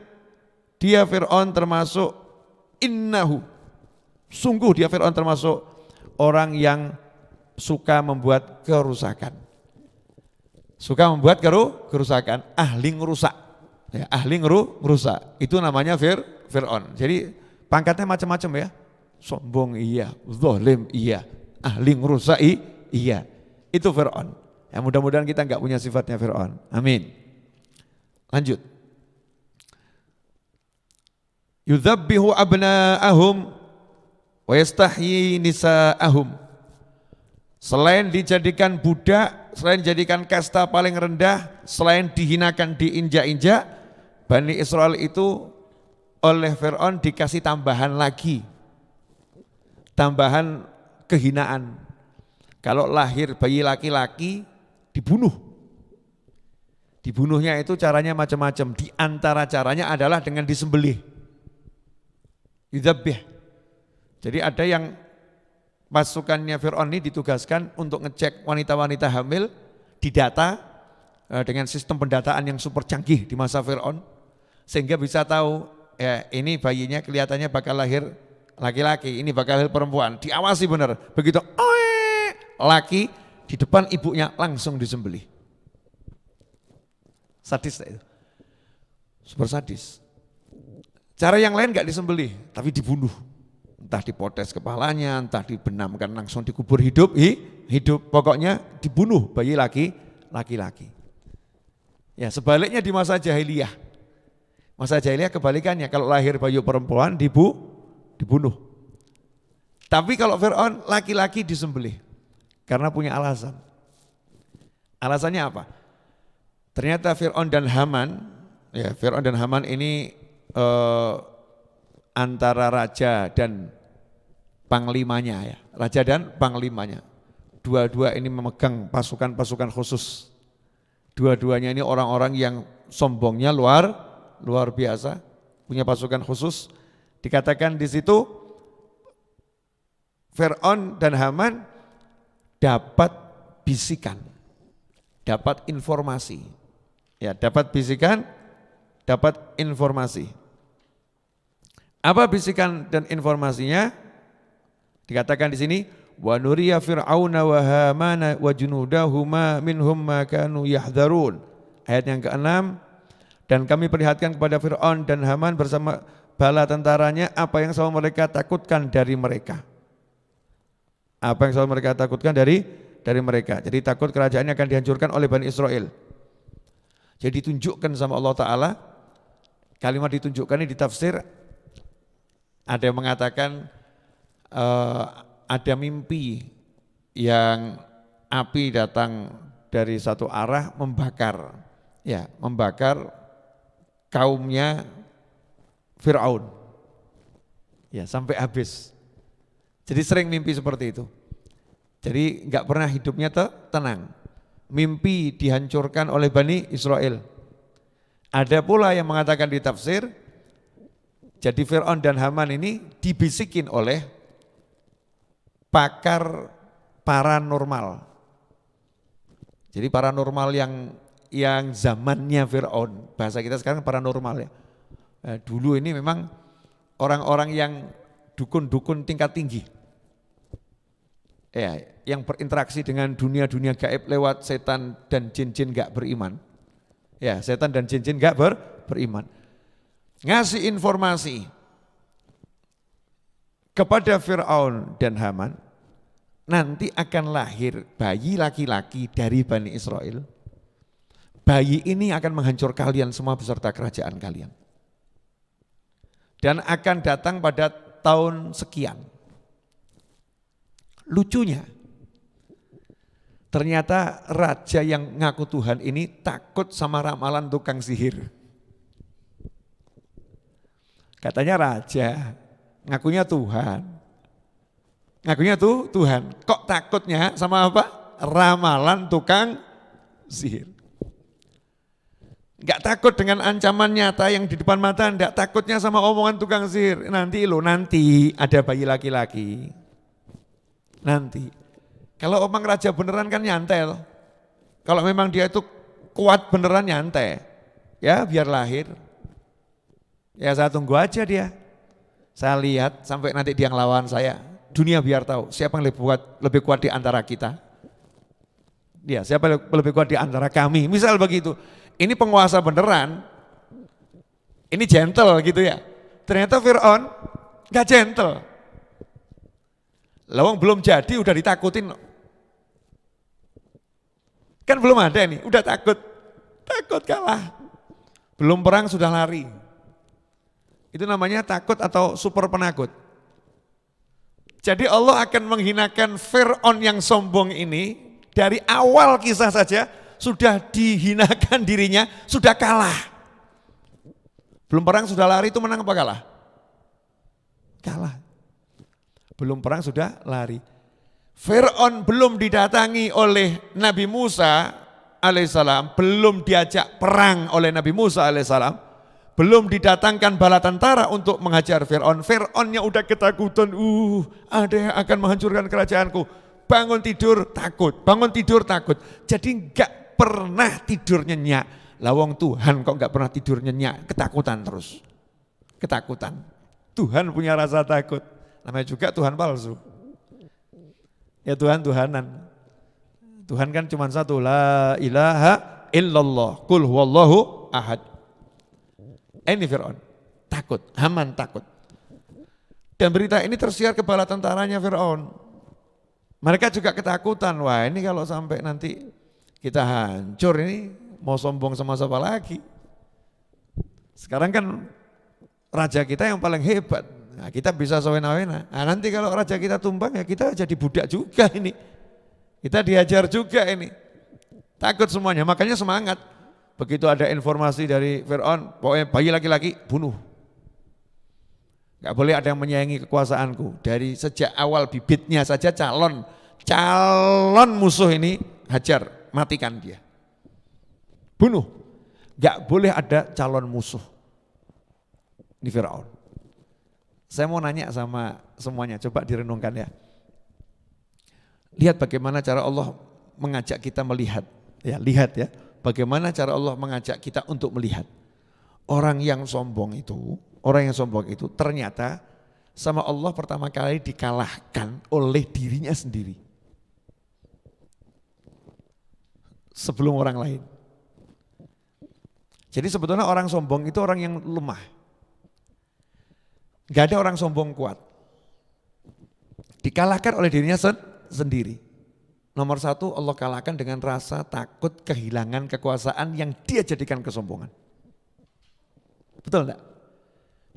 dia Fir'aun termasuk innahu. Sungguh dia Fir'aun termasuk orang yang suka membuat kerusakan. Suka membuat kerusakan, ahli ngerusak. Ya, ahli ngerusak. Itu namanya Fir'aun. Jadi pangkatnya macam-macam ya, sombong iya, zalim iya, ahli ngerusak iya. Itu Fir'aun. Ya, mudah-mudahan kita enggak punya sifatnya Fir'aun. Amin. Lanjut. Yudzabbihu abna'ahum wa yastahyi nisa'ahum. Selain dijadikan budak, selain dijadikan kasta paling rendah, selain dihinakan, diinjak-injak, Bani Israel itu oleh Fir'aun dikasih tambahan lagi, tambahan kehinaan. Kalau lahir bayi laki-laki dibunuh. Dibunuhnya itu caranya macam-macam. Di antara caranya adalah dengan disembelih. Yudzabih. Jadi ada yang pasukannya Fir'aun ini ditugaskan untuk ngecek wanita-wanita hamil, didata dengan sistem pendataan yang super canggih di masa Fir'aun, sehingga bisa tahu ya ini bayinya kelihatannya bakal lahir laki-laki, ini bakal lahir perempuan, diawasi benar. Begitu laki di depan ibunya langsung disembelih. Sadis itu, super sadis. Cara yang lain nggak disembelih, tapi dibunuh. Entah dipotes kepalanya, entah dibenamkan langsung dikubur hidup. Pokoknya dibunuh bayi laki-laki. Ya, sebaliknya di masa jahiliyah. Masa jahiliyah kebalikannya, kalau lahir bayi perempuan dibunuh. Tapi kalau Fir'aun laki-laki disembelih karena punya alasan. Alasannya apa? Ternyata Fir'aun dan Haman ini antara raja dan panglimanya ya, raja dan panglimanya. Dua-dua ini memegang pasukan-pasukan khusus. Dua-duanya ini orang-orang yang sombongnya luar biasa, punya pasukan khusus. Dikatakan di situ Fir'aun dan Haman dapat bisikan, dapat informasi. Ya, dapat bisikan, dapat informasi. Apa bisikan dan informasinya? Dikatakan di sini, wa nuriya fir'auna wa hamana wa junudahuma minhum ma kanu yahdharun. Ayat yang ke-6, dan kami perlihatkan kepada Fir'aun dan Haman bersama bala tentaranya apa yang selalu mereka takutkan dari mereka. Apa yang selalu mereka takutkan dari mereka. Jadi takut kerajaannya akan dihancurkan oleh Bani Israel. Jadi ditunjukkan sama Allah Ta'ala, kalimat ditunjukkan ini ditafsir, ada yang mengatakan ada mimpi yang api datang dari satu arah membakar kaumnya Fir'aun ya sampai habis. Jadi sering mimpi seperti itu. Jadi enggak pernah hidupnya tenang. Mimpi dihancurkan oleh Bani Israel. Ada pula yang mengatakan di tafsir, jadi Fir'aun dan Haman ini dibisikin oleh pakar paranormal. Jadi paranormal yang zamannya Fir'aun, bahasa kita sekarang paranormal ya. Dulu ini memang orang-orang yang dukun-dukun tingkat tinggi. Ya, yang berinteraksi dengan dunia-dunia gaib lewat setan dan jin-jin gak beriman. Ya, setan dan jin-jin gak beriman. Ngasih informasi kepada Fir'aun dan Haman, nanti akan lahir bayi laki-laki dari Bani Israel. Bayi ini akan menghancur kalian semua beserta kerajaan kalian. Dan akan datang pada tahun sekian. Lucunya, ternyata raja yang ngaku Tuhan ini takut sama ramalan tukang sihir. Katanya raja, ngakunya Tuhan. Ngakunya Tuhan. Kok takutnya sama apa? Ramalan tukang sihir. Enggak takut dengan ancaman nyata yang di depan mata, enggak takutnya sama omongan tukang sihir. Nanti ada bayi laki-laki. Nanti. Kalau omong raja beneran kan nyantel. Kalau memang dia itu kuat beneran nyantai. Ya biar lahir. Ya saya tunggu aja dia. Saya lihat sampai nanti dia ngelawan saya. Dunia biar tahu siapa yang lebih kuat di antara kita. Ya, siapa yang lebih kuat di antara kami. Misal begitu. Ini penguasa beneran, ini gentle gitu ya. Ternyata Fir'aun gak gentle. Lawang belum jadi udah ditakutin. Kan belum ada nih, udah takut kalah. Belum perang sudah lari. Itu namanya takut atau super penakut. Jadi Allah akan menghinakan Fir'aun yang sombong ini dari awal kisah saja. Sudah dihinakan dirinya, sudah kalah. Belum perang sudah lari itu menang apa kalah? Kalah. Belum perang sudah lari. Fir'aun belum didatangi oleh Nabi Musa alaihissalam, belum diajak perang oleh Nabi Musa alaihissalam, belum didatangkan bala tentara untuk menghajar Fir'aun. Fir'aunnya udah ketakutan, ada yang akan menghancurkan kerajaanku. Bangun tidur takut. Jadi enggak pernah tidur nyenyak. Lawang Tuhan kok enggak pernah tidur nyenyak, ketakutan terus. Ketakutan. Tuhan punya rasa takut. Namanya juga Tuhan palsu. Ya Tuhan-Tuhanan. Tuhan kan cuma satu, la ilaha illallah, qul huwallahu ahad. Ini Fir'aun, takut, Haman takut. Dan berita ini tersiar ke bala tentaranya Fir'aun. Mereka juga ketakutan, wah ini kalau sampai nanti kita hancur ini mau sombong sama siapa lagi. Sekarang kan raja kita yang paling hebat, nah, kita bisa sewena-wena. Nah, nanti kalau raja kita tumbang ya kita jadi budak juga ini. Kita diajar juga ini. Takut semuanya, makanya semangat. Begitu ada informasi dari Fir'aun, pokoknya bayi laki-laki bunuh. Gak boleh ada yang menyayangi kekuasaanku. Dari sejak awal bibitnya saja calon musuh ini hajar, matikan dia. Bunuh. Gak boleh ada calon musuh. Ini Fir'aun. Saya mau nanya sama semuanya, coba direnungkan ya. Lihat bagaimana cara Allah mengajak kita melihat. Ya, lihat ya, bagaimana cara Allah mengajak kita untuk melihat. Orang yang sombong itu ternyata sama Allah pertama kali dikalahkan oleh dirinya sendiri. Sebelum orang lain. Jadi sebetulnya orang sombong itu orang yang lemah. Gak ada orang sombong kuat. Dikalahkan oleh dirinya sendiri. Nomor satu, Allah kalahkan dengan rasa takut kehilangan kekuasaan yang dia jadikan kesombongan. Betul enggak?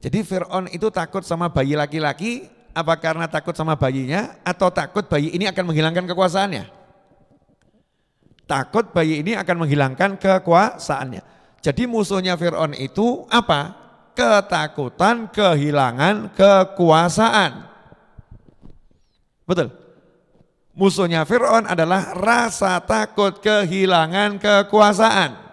Jadi Fir'aun itu takut sama bayi laki-laki, apa karena takut sama bayinya atau takut bayi ini akan menghilangkan kekuasaannya? Takut bayi ini akan menghilangkan kekuasaannya. Jadi musuhnya Fir'aun itu apa? Ketakutan kehilangan kekuasaan. Betul. Musuhnya Fir'aun adalah rasa takut kehilangan kekuasaan.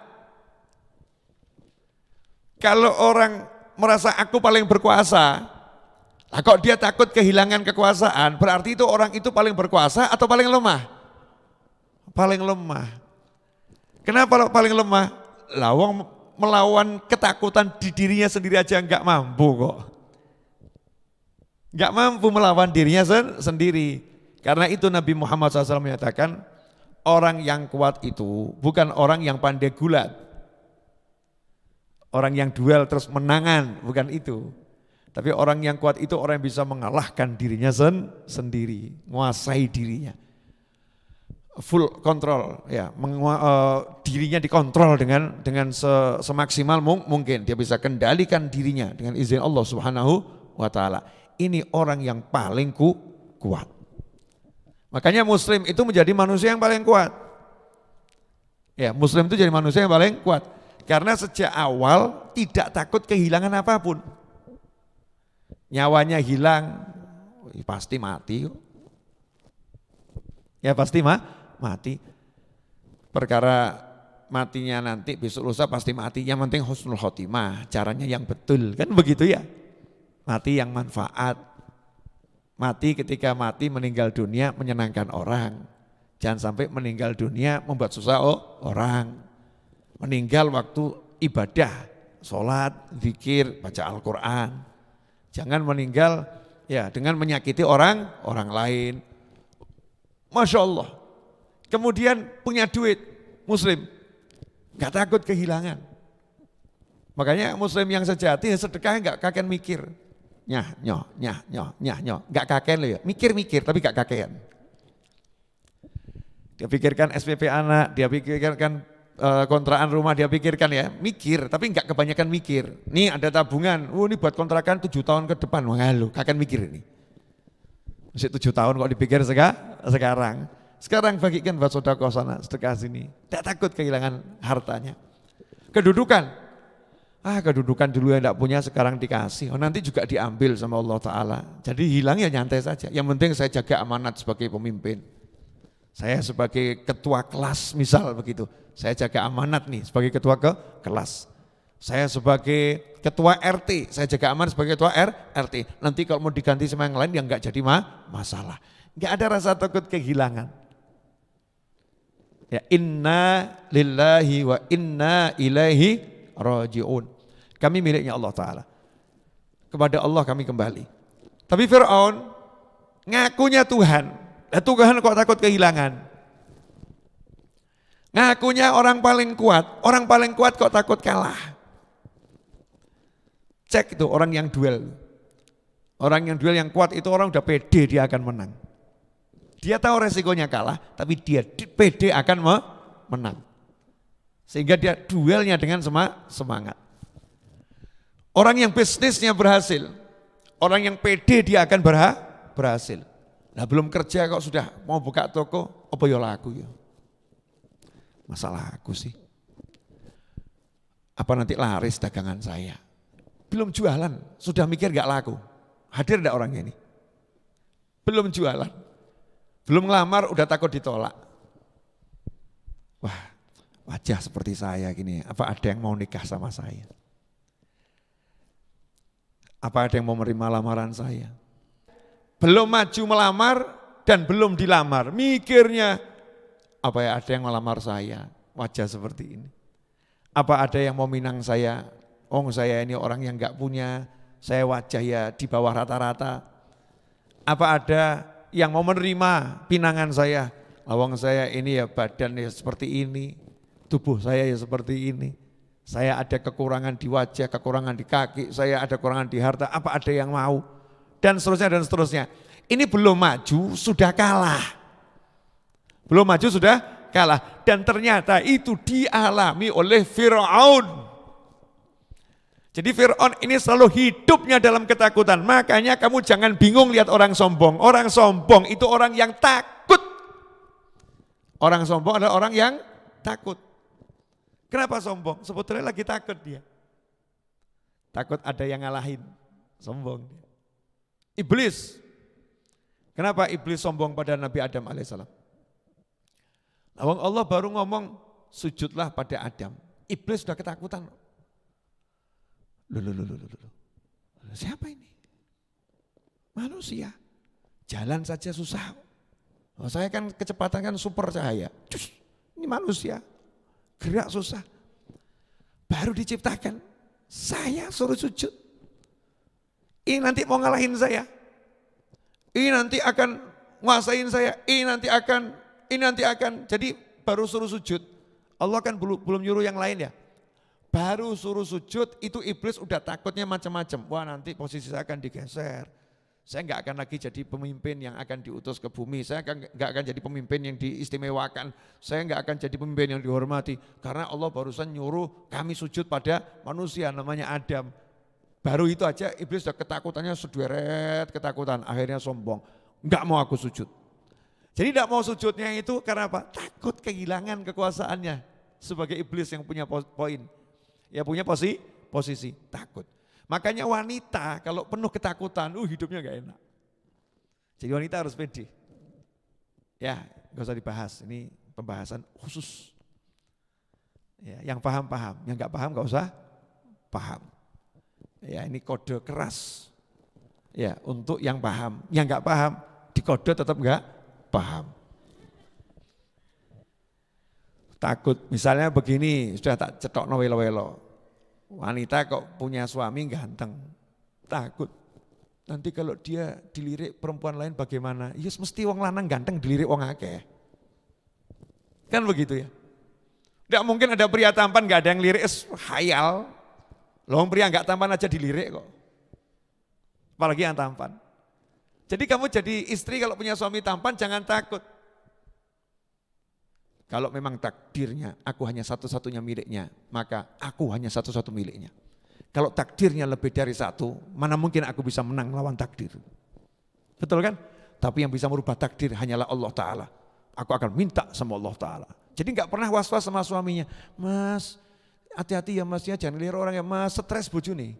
Kalau orang merasa aku paling berkuasa, Nah, kok dia takut kehilangan kekuasaan, berarti itu orang itu paling berkuasa atau paling lemah? Paling lemah. Kenapa paling lemah? Lawang melawan ketakutan di dirinya sendiri aja nggak mampu kok. Nggak mampu melawan dirinya sendiri. Karena itu Nabi Muhammad SAW menyatakan, orang yang kuat itu bukan orang yang pandai gulat. Orang yang duel terus menangan, bukan itu. Tapi orang yang kuat itu orang yang bisa mengalahkan dirinya sendiri, menguasai dirinya. Full control, ya, dirinya dikontrol dengan semaksimal mungkin. Dia bisa kendalikan dirinya dengan izin Allah Subhanahu wa Ta'ala. Ini orang yang paling kuat. Makanya Muslim itu menjadi manusia yang paling kuat. Ya, Muslim itu jadi manusia yang paling kuat. Karena sejak awal tidak takut kehilangan apapun. Nyawanya hilang, pasti mati. Ya pasti mati. Perkara matinya nanti besok lusa pasti mati. Yang penting husnul khotimah, caranya yang betul. Kan begitu ya. Mati yang manfaat. Mati ketika mati meninggal dunia menyenangkan orang. Jangan sampai meninggal dunia membuat susah orang. Meninggal waktu ibadah, sholat, zikir, baca Al-Quran. Jangan meninggal ya dengan menyakiti orang lain. Masya Allah. Kemudian punya duit, Muslim, gak takut kehilangan. Makanya Muslim yang sejati sedekah gak kakean mikir. Nyah, gak kakean loh ya. Mikir tapi gak kakean. Dia pikirkan SPP anak, dia pikirkan kontrakan rumah, dia pikirkan ya, mikir tapi enggak kebanyakan mikir. Nih ada tabungan, ini buat kontrakan 7 tahun ke depan, lu kakek mikir ini. Masih 7 tahun kok dipikir sekarang. Sekarang bagikan buat sedekah sana, sedekah sini. Tidak takut kehilangan hartanya. Kedudukan, kedudukan dulu yang tidak punya sekarang dikasih, nanti juga diambil sama Allah Ta'ala. Jadi hilang ya nyantai saja, yang penting saya jaga amanat sebagai pemimpin. Saya sebagai ketua kelas misal begitu, saya jaga amanat nih sebagai ketua kelas. Saya sebagai ketua RT, saya jaga amanat sebagai ketua RT. Nanti kalau mau diganti sama yang lain yang enggak jadi masalah. Enggak ada rasa takut kehilangan. Ya, inna lillahi wa inna ilaihi raji'un. Kami miliknya Allah Ta'ala. Kepada Allah kami kembali. Tapi Fir'aun ngakunya Tuhan. Tuhan kok takut kehilangan? Ngakunya orang paling kuat kok takut kalah. Cek itu orang yang duel. Orang yang duel yang kuat itu orang udah pede dia akan menang. Dia tahu resikonya kalah, tapi dia pede akan menang. Sehingga dia duelnya dengan semangat. Orang yang bisnisnya berhasil, orang yang pede dia akan berhasil. Nah belum kerja kok sudah mau buka toko, apa ya laku ya? Masalah aku sih. Apa nanti laris dagangan saya? Belum jualan, sudah mikir gak laku. Hadir enggak orangnya ini? Belum jualan, belum ngelamar udah takut ditolak. Wah, wajah seperti saya gini, apa ada yang mau nikah sama saya? Apa ada yang mau menerima lamaran saya? Belum maju melamar dan belum dilamar, mikirnya apa ya ada yang melamar saya, wajah seperti ini. Apa ada yang mau minang saya, saya ini orang yang enggak punya, saya wajah ya di bawah rata-rata. Apa ada yang mau menerima pinangan saya, saya ini ya badan ya seperti ini, tubuh saya ya seperti ini. Saya ada kekurangan di wajah, kekurangan di kaki, saya ada kekurangan di harta, apa ada yang mau? Dan seterusnya. Ini belum maju sudah kalah. Belum maju sudah kalah. Dan ternyata itu dialami oleh Fir'aun. Jadi Fir'aun ini selalu hidupnya dalam ketakutan. Makanya kamu jangan bingung lihat orang sombong. Orang sombong itu orang yang takut. Orang sombong adalah orang yang takut. Kenapa sombong? Sebetulnya lagi takut dia. Takut ada yang ngalahin. Sombong. Iblis. Kenapa iblis sombong pada Nabi Adam alaihissalam? Allah baru ngomong sujudlah pada Adam. Iblis sudah ketakutan. Loh. Siapa ini? Manusia. Jalan saja susah. Oh, saya kan kecepatan kan super cahaya. Cus, ini manusia. Gerak susah. Baru diciptakan. Saya suruh sujud. Ini nanti mau ngalahin saya. Ini nanti akan nguasain saya. Ini nanti akan. Jadi baru suruh sujud. Allah kan belum nyuruh yang lain ya. Baru suruh sujud itu iblis udah takutnya macam-macam. Wah nanti posisi saya akan digeser. Saya nggak akan lagi jadi pemimpin yang akan diutus ke bumi. Saya nggak akan jadi pemimpin yang diistimewakan. Saya nggak akan jadi pemimpin yang dihormati. Karena Allah barusan nyuruh kami sujud pada manusia namanya Adam. Baru itu aja iblis udah ketakutannya sederet ketakutan. Akhirnya sombong. Nggak mau aku sujud. Jadi nggak mau sujudnya itu karena apa? Takut kehilangan kekuasaannya. Sebagai iblis yang punya poin. Ya punya posisi takut. Makanya wanita kalau penuh ketakutan, hidupnya gak enak. Jadi wanita harus pede. Ya, gak usah dibahas. Ini pembahasan khusus. Ya, yang paham, yang gak paham gak usah paham. Ya, ini kode keras. Ya, untuk yang paham. Yang gak paham, dikode tetap gak paham. Takut, misalnya begini, sudah tak cetok no welo-welo. Wanita kok punya suami ganteng, takut. Nanti kalau dia dilirik perempuan lain bagaimana? Yes, mesti wong lanang ganteng dilirik wong akeh. Kan begitu ya. Tidak mungkin ada pria tampan gak ada yang lirik, khayal. Loh pria gak tampan aja dilirik kok. Apalagi yang tampan. Jadi kamu jadi istri kalau punya suami tampan jangan takut. Kalau memang takdirnya aku hanya satu-satunya miliknya, maka aku hanya satu-satu miliknya. Kalau takdirnya lebih dari satu, mana mungkin aku bisa menang lawan takdir. Betul kan? Tapi yang bisa merubah takdir hanyalah Allah Ta'ala. Aku akan minta sama Allah Ta'ala. Jadi enggak pernah was-was sama suaminya. Mas, hati-hati ya mas ya, jangan lihat orang ya mas, stres bojo nih.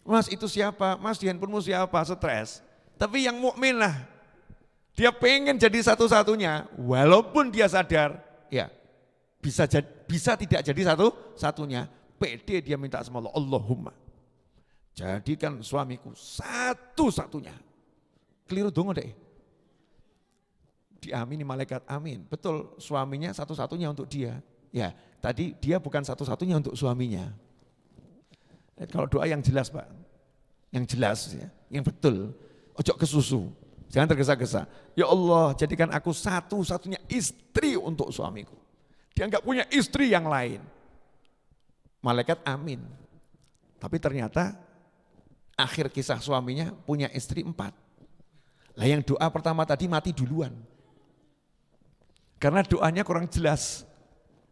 Mas itu siapa? Mas di handphonemu siapa? Stres. Tapi yang mukmin lah. Dia pengen jadi satu-satunya, walaupun dia sadar, ya bisa tidak jadi satu-satunya. Pede dia minta sama Allah, Allahumma jadikan suamiku satu-satunya. Keliru dong deh. Diamini malaikat, amin. Betul, suaminya satu-satunya untuk dia. Ya, tadi dia bukan satu-satunya untuk suaminya. Kalau doa yang jelas Pak, yang jelas ya, yang betul, ojo kesusu. Jangan tergesa-gesa. Ya Allah, jadikan aku satu-satunya istri untuk suamiku. Dia enggak punya istri yang lain. Malaikat amin. Tapi ternyata akhir kisah suaminya punya istri 4. Lah yang doa pertama tadi mati duluan. Karena doanya kurang jelas.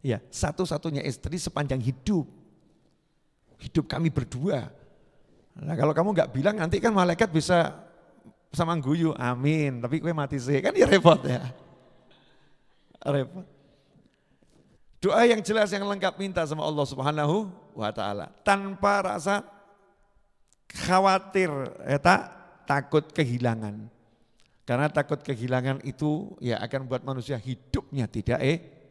Ya, satu-satunya istri sepanjang hidup. Hidup kami berdua. Nah kalau kamu enggak bilang nanti kan malaikat bisa sama guyu, amin, tapi gue mati sih, kan ya repot ya. Repot. Doa yang jelas yang lengkap minta sama Allah Subhanahu wa Ta'ala. Tanpa rasa khawatir, takut kehilangan. Karena takut kehilangan itu ya akan buat manusia hidupnya tidak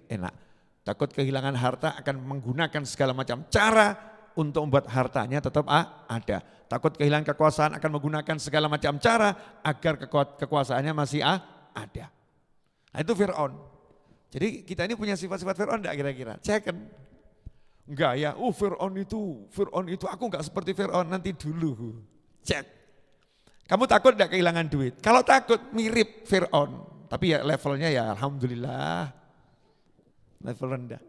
enak. Takut kehilangan harta akan menggunakan segala macam cara untuk membuat hartanya tetap ada. Takut kehilangan kekuasaan akan menggunakan segala macam cara agar kekuasaannya masih ada. Nah itu Fir'aun. Jadi kita ini punya sifat-sifat Fir'aun enggak kira-kira? Cek kan? Enggak ya, Fir'aun itu aku enggak seperti Fir'aun, nanti dulu. Cek. Kamu takut enggak kehilangan duit? Kalau takut mirip Fir'aun. Tapi ya levelnya ya alhamdulillah. Level rendah.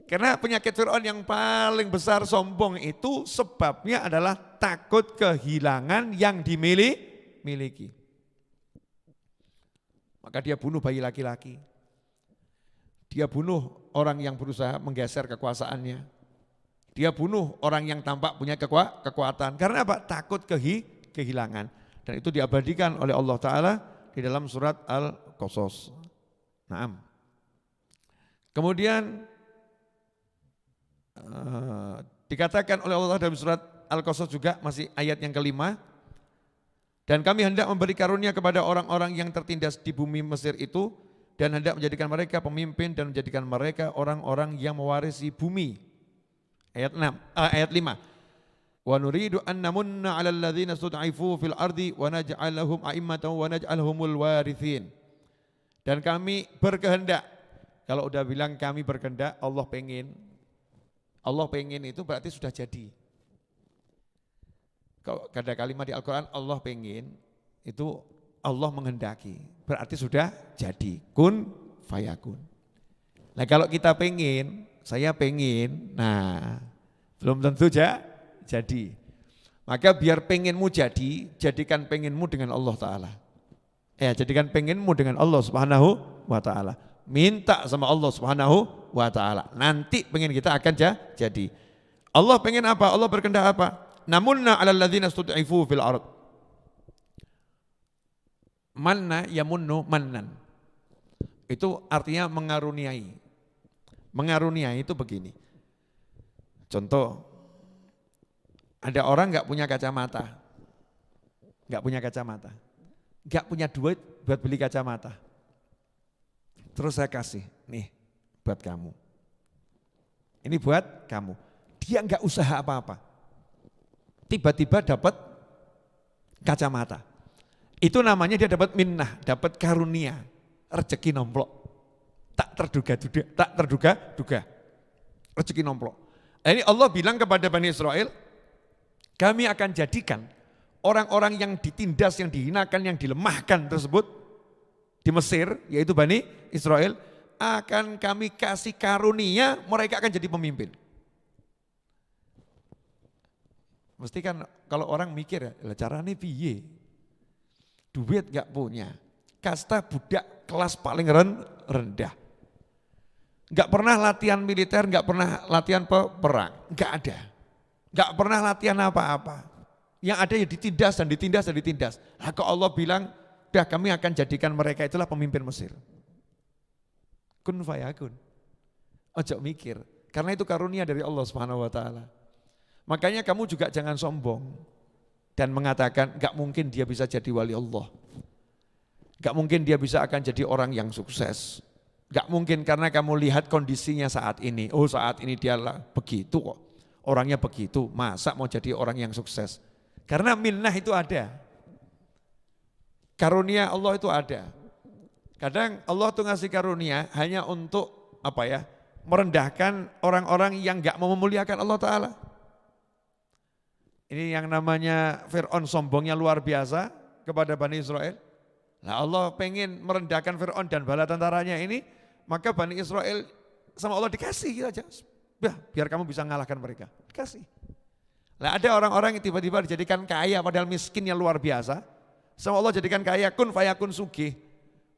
Karena penyakit Fir'aun yang paling besar sombong itu sebabnya adalah takut kehilangan yang dimiliki. Maka dia bunuh bayi laki-laki. Dia bunuh orang yang berusaha menggeser kekuasaannya. Dia bunuh orang yang tampak punya kekuatan. Karena apa? Takut kehilangan. Dan itu diabadikan oleh Allah Ta'ala di dalam surat Al-Qasas. Naam. Kemudian dikatakan oleh Allah dalam surat Al-Qasas juga masih ayat yang kelima. Dan kami hendak memberi karunia kepada orang-orang yang tertindas di bumi Mesir itu dan hendak menjadikan mereka pemimpin dan menjadikan mereka orang-orang yang mewarisi bumi. Ayat 5. Wa nuridu an namunna 'alal ladzina stud'ifu fil ardi wa naj'alahum a'immatan wa naj'alhumul warithin. Dan kami berkehendak. Kalau udah bilang kami berkehendak, Allah pengen. Allah pengen itu berarti sudah jadi. Kalau ada kalimat di Al-Quran Allah pengen, itu Allah menghendaki. Berarti sudah jadi. Kun fayakun. Nah kalau kita pengen, saya pengen, nah belum tentu jadi. Maka biar pengenmu jadi, jadikan pengenmu dengan Allah Ta'ala. Ya, jadikan pengenmu dengan Allah Subhanahu wa Ta'ala. Minta sama Allah Subhanahu wa Ta'ala. Nanti pengen kita akan jadi. Allah pengen apa? Allah berkehendak apa? Namunna 'alal ladzina stud'ifu fil ard. Manna yamunnu mannan. Itu artinya mengaruniai. Mengaruniai itu begini. Contoh, ada orang nggak punya kacamata, nggak punya duit buat beli kacamata. Terus saya kasih, nih buat kamu. Ini buat kamu. Dia nggak usaha apa-apa. Tiba-tiba dapat kacamata. Itu namanya dia dapat minnah, dapat karunia, rezeki nomplok. Tak terduga-duga, rezeki nomplok. Ini Allah bilang kepada Bani Israel, kami akan jadikan orang-orang yang ditindas, yang dihinakan, yang dilemahkan tersebut di Mesir, yaitu Bani Israel, akan kami kasih karunia, mereka akan jadi pemimpin. Mesti kan kalau orang mikir ya, caranya piye? Duit gak punya, kasta budak kelas paling rendah. Gak pernah latihan militer, gak pernah latihan perang, gak ada. Gak pernah latihan apa-apa. Yang ada ya ditindas. Nah, kalau Allah bilang, dah kami akan jadikan mereka itulah pemimpin Mesir. Kun fayakun. Ojo mikir, karena itu karunia dari Allah Subhanahu wa Ta'ala. Makanya kamu juga jangan sombong dan mengatakan gak mungkin dia bisa jadi wali Allah. Gak mungkin dia bisa akan jadi orang yang sukses. Gak mungkin karena kamu lihat kondisinya saat ini. Oh saat ini dia begitu kok. Orangnya begitu, masa mau jadi orang yang sukses? Karena minnah itu ada. Karunia Allah itu ada. Kadang Allah tuh ngasih karunia hanya untuk apa ya? Merendahkan orang-orang yang gak mau memuliakan Allah Ta'ala. Ini yang namanya Fir'aun sombongnya luar biasa kepada Bani Israel. Nah Allah pengen merendahkan Fir'aun dan bala tentaranya ini, maka Bani Israel sama Allah dikasih gitu aja. Biar kamu bisa ngalahkan mereka. Dikasih. Nah ada orang-orang yang tiba-tiba dijadikan kaya padahal miskinnya luar biasa. Sama Allah jadikan kaya, kun fayakun sugih.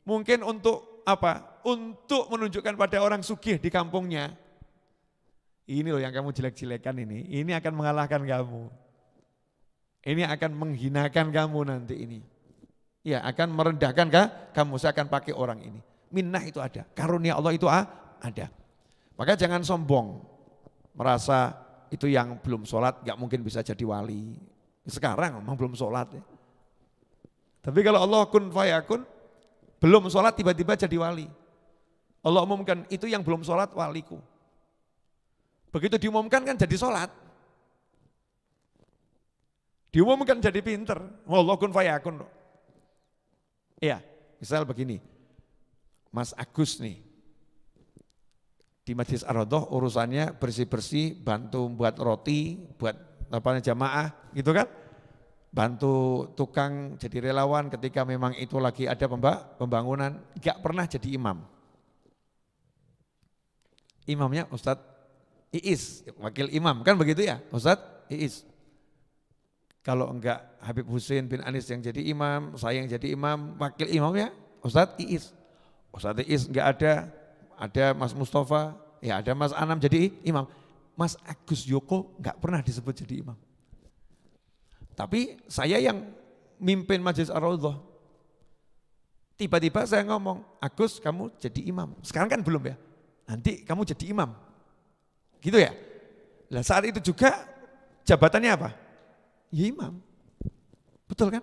Mungkin untuk apa? Untuk menunjukkan pada orang sugih di kampungnya. Ini loh yang kamu jelek-jelekan ini akan mengalahkan kamu. Ini akan menghinakan kamu nanti ini. Ya akan merendahkan kamu, saya akan pakai orang ini. Minnah itu ada, karunia Allah itu ada. Maka jangan sombong, merasa itu yang belum sholat gak mungkin bisa jadi wali. Sekarang memang belum sholat ya. Tapi kalau Allah kun fayakun, belum sholat tiba-tiba jadi wali. Allah umumkan itu yang belum sholat waliku. Begitu diumumkan kan jadi sholat. Diumumkan jadi pinter. Allah kun fayakun. Iya, misal begini. Mas Agus nih. Di Majlis Ar-Raudhah urusannya bersih-bersih, bantu buat roti, buat jamaah gitu kan. Bantu tukang jadi relawan ketika memang itu lagi ada pembangunan. Gak pernah jadi imam. Imamnya Ustadz Iis, wakil imam kan begitu ya Ustadz Iis. Kalau enggak Habib Hussein bin Anis yang jadi imam, saya yang jadi imam, wakil imamnya Ustadz Iis. Ustadz Iis enggak ada Mas Mustafa, ya ada Mas Anam jadi imam. Mas Agus Yoko enggak pernah disebut jadi imam. Tapi saya yang mimpin Majlis Ar-Raudhah. Tiba-tiba saya ngomong, Agus kamu jadi imam. Sekarang kan belum ya, nanti kamu jadi imam. Gitu ya. Nah saat itu juga jabatannya apa? Ya imam, betul kan?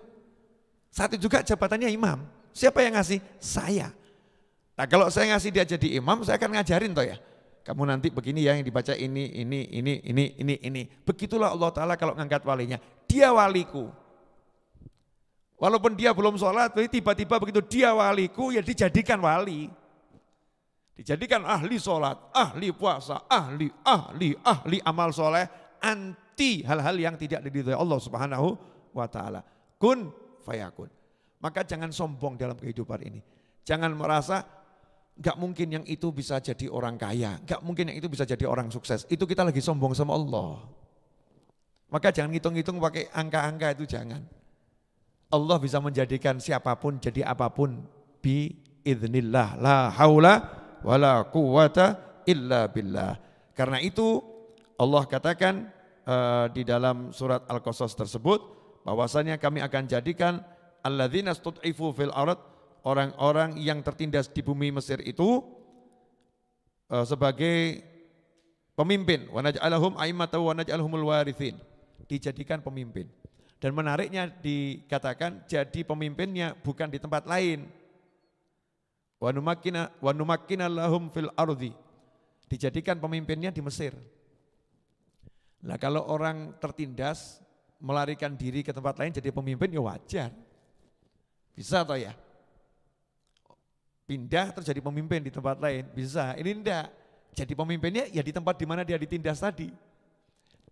Saat itu juga jabatannya imam. Siapa yang ngasih? Saya. Nah kalau saya ngasih dia jadi imam, saya akan ngajarin toh ya. kamu nanti begini ya, yang dibaca ini. Begitulah Allah Ta'ala kalau ngangkat walinya. Dia waliku. Walaupun dia belum sholat, tiba-tiba begitu dia waliku, ya dijadikan wali. Dijadikan ahli sholat, ahli puasa, ahli amal soleh, anti hal-hal yang tidak diridhoi Allah Subhanahu wa Ta'ala. Kun fayakun. Maka jangan sombong dalam kehidupan ini. Jangan merasa gak mungkin yang itu bisa jadi orang kaya, gak mungkin yang itu bisa jadi orang sukses. Itu kita lagi sombong sama Allah. Maka jangan ngitung-ngitung pakai angka-angka, itu jangan. Allah bisa menjadikan siapapun jadi apapun bi-idznillah. La haula wala quwata illa billah. Karena itu Allah katakan di dalam surat Al-Qasas tersebut bahwasanya kami akan jadikan alladzina stud'ifu fil ard, orang-orang yang tertindas di bumi Mesir itu sebagai pemimpin, wa naj'alahum a'immatan wa naj'alhumul warithin, dijadikan pemimpin. Dan menariknya dikatakan jadi pemimpinnya bukan di tempat lain. Wa numakkina lahum fil ardi, dijadikan pemimpinnya di Mesir. Nah, kalau orang tertindas melarikan diri ke tempat lain jadi pemimpin ya wajar. Bisa atau ya? Pindah terus jadi pemimpin di tempat lain, bisa. Ini enggak, jadi pemimpinnya ya di tempat di mana dia ditindas tadi.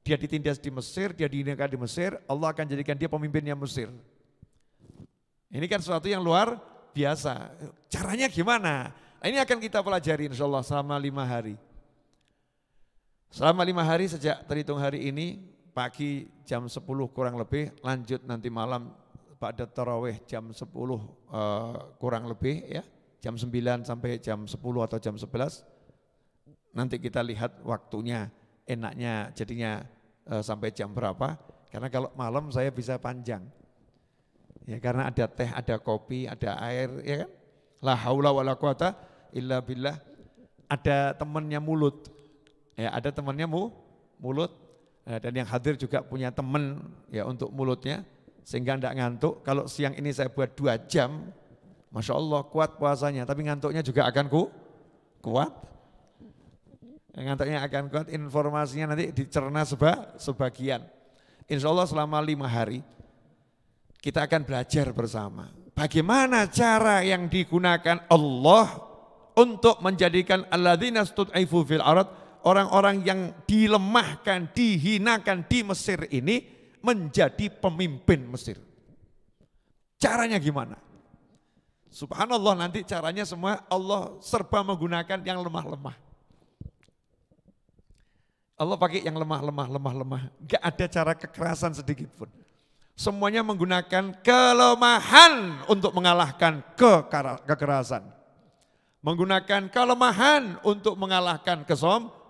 Dia ditindas di Mesir, dia dihinakan di Mesir, Allah akan jadikan dia pemimpinnya Mesir. Ini kan sesuatu yang luar biasa. Caranya gimana? Nah, ini akan kita pelajari insya Allah selama 5 hari. Selama 5 hari sejak terhitung hari ini, pagi jam 10 kurang lebih, lanjut nanti malam pada tarawih jam 10 kurang lebih ya. Jam 9 sampai jam 10 atau jam 11, nanti kita lihat waktunya, enaknya jadinya sampai jam berapa, karena kalau malam saya bisa panjang, ya karena ada teh, ada kopi, ada air, ya kan, la haula wala quwata illa billah, ada temannya mulut, ya ada temannya mulut, dan yang hadir juga punya teman ya untuk mulutnya, sehingga tidak ngantuk. Kalau siang ini saya buat 2 jam, Masya Allah kuat puasanya, tapi ngantuknya juga akan kuat. Ngantuknya akan kuat, informasinya nanti dicerna sebagian. Insya Allah selama 5 hari kita akan belajar bersama. Bagaimana cara yang digunakan Allah untuk menjadikan alladzina stud'ifu fil ard, orang-orang yang dilemahkan, dihinakan di Mesir ini menjadi pemimpin Mesir. Caranya gimana? Subhanallah, nanti caranya semua Allah serba menggunakan yang lemah-lemah. Allah pakai yang lemah. Gak ada cara kekerasan sedikit pun. Semuanya menggunakan kelemahan untuk mengalahkan kekerasan. Menggunakan kelemahan untuk mengalahkan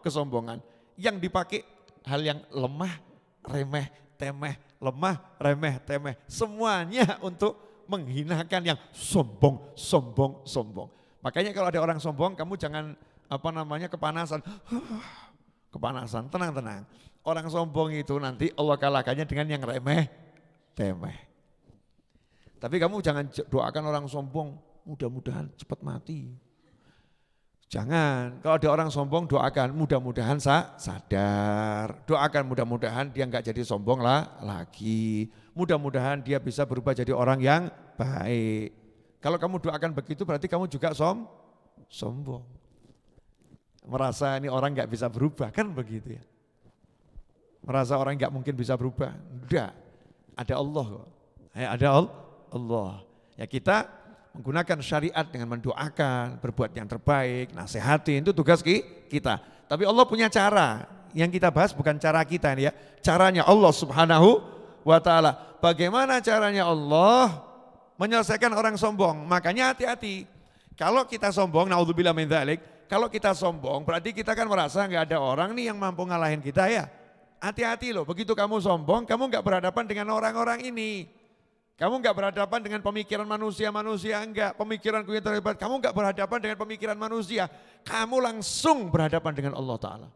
kesombongan. Yang dipakai hal yang lemah, remeh, temeh, lemah, remeh, temeh. Semuanya untuk menghinakan yang sombong. Makanya kalau ada orang sombong, kamu jangan kepanasan. Kepanasan, tenang. Orang sombong itu nanti Allah kalahkannya dengan yang remeh, temeh. Tapi kamu jangan doakan orang sombong, mudah-mudahan cepat mati. Jangan, kalau ada orang sombong doakan mudah-mudahan sadar. Doakan mudah-mudahan dia enggak jadi sombong lagi. Mudah-mudahan dia bisa berubah jadi orang yang baik. Kalau kamu doakan begitu berarti kamu juga sombong. Merasa ini orang enggak bisa berubah, kan begitu ya. Merasa orang enggak mungkin bisa berubah. Enggak, ada Allah kok. Ada Allah. Ya kita menggunakan syariat dengan mendoakan, berbuat yang terbaik, nasihatin, itu tugas kita. Tapi Allah punya cara, yang kita bahas bukan cara kita ini ya, caranya Allah Subhanahu wa Ta'ala. Bagaimana caranya Allah menyelesaikan orang sombong? Makanya hati-hati, kalau kita sombong, naudzubillah min dzalik, kalau kita sombong berarti kita kan merasa nggak ada orang nih yang mampu ngalahin kita ya. Hati-hati loh, begitu kamu sombong, kamu nggak berhadapan dengan orang-orang ini. Kamu enggak berhadapan dengan pemikiran manusia enggak, pemikiranku yang terhebat. Kamu enggak berhadapan dengan pemikiran manusia, kamu langsung berhadapan dengan Allah Ta'ala.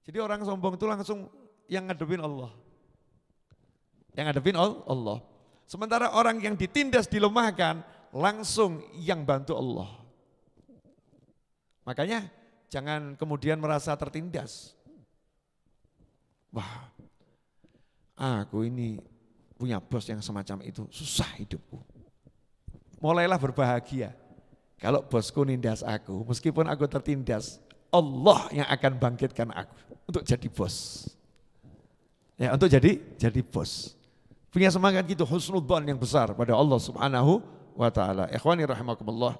Jadi orang sombong itu langsung yang ngadepin Allah. Yang ngadepin Allah. Sementara orang yang ditindas, dilemahkan, langsung yang bantu Allah. Makanya Jangan kemudian merasa tertindas. Wah, aku ini punya bos yang semacam itu, susah hidupku. Mulailah berbahagia. Kalau bosku nindas aku, meskipun aku tertindas, Allah yang akan bangkitkan aku untuk jadi bos. Ya, untuk jadi bos. Punya semangat gitu, husnudzon yang besar pada Allah Subhanahu wa taala. Ikhwani rahimakumullah.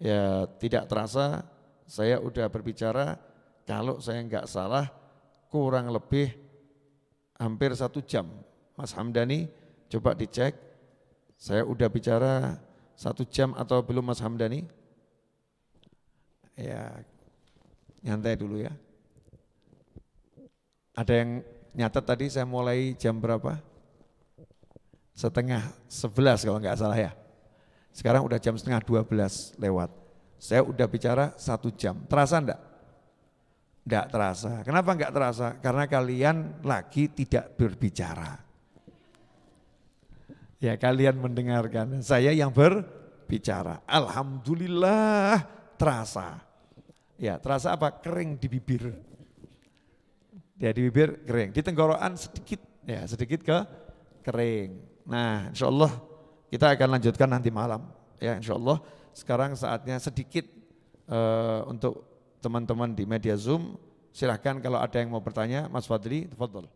Ya, tidak terasa saya udah berbicara, kalau saya enggak salah kurang lebih hampir 1 jam. Mas Hamdani coba dicek, saya udah bicara 1 jam atau belum Mas Hamdani? Ya, nyantai dulu ya. Ada yang nyatet tadi saya mulai jam berapa? 10:30 kalau enggak salah ya. Sekarang udah jam 11:30 lewat. Saya udah bicara 1 jam. Terasa enggak? Enggak terasa. Kenapa enggak terasa? Karena kalian lagi tidak berbicara. Ya, kalian mendengarkan. Saya yang berbicara. Alhamdulillah terasa. Ya, terasa apa? Kering di bibir. Ya, di bibir kering. Di tenggorokan sedikit, ya sedikit kering. Nah, insya Allah kita akan lanjutkan nanti malam. Ya, insya Allah sekarang saatnya sedikit untuk teman-teman di media Zoom. Silahkan kalau ada yang mau bertanya, Mas Fadli, tafadhol.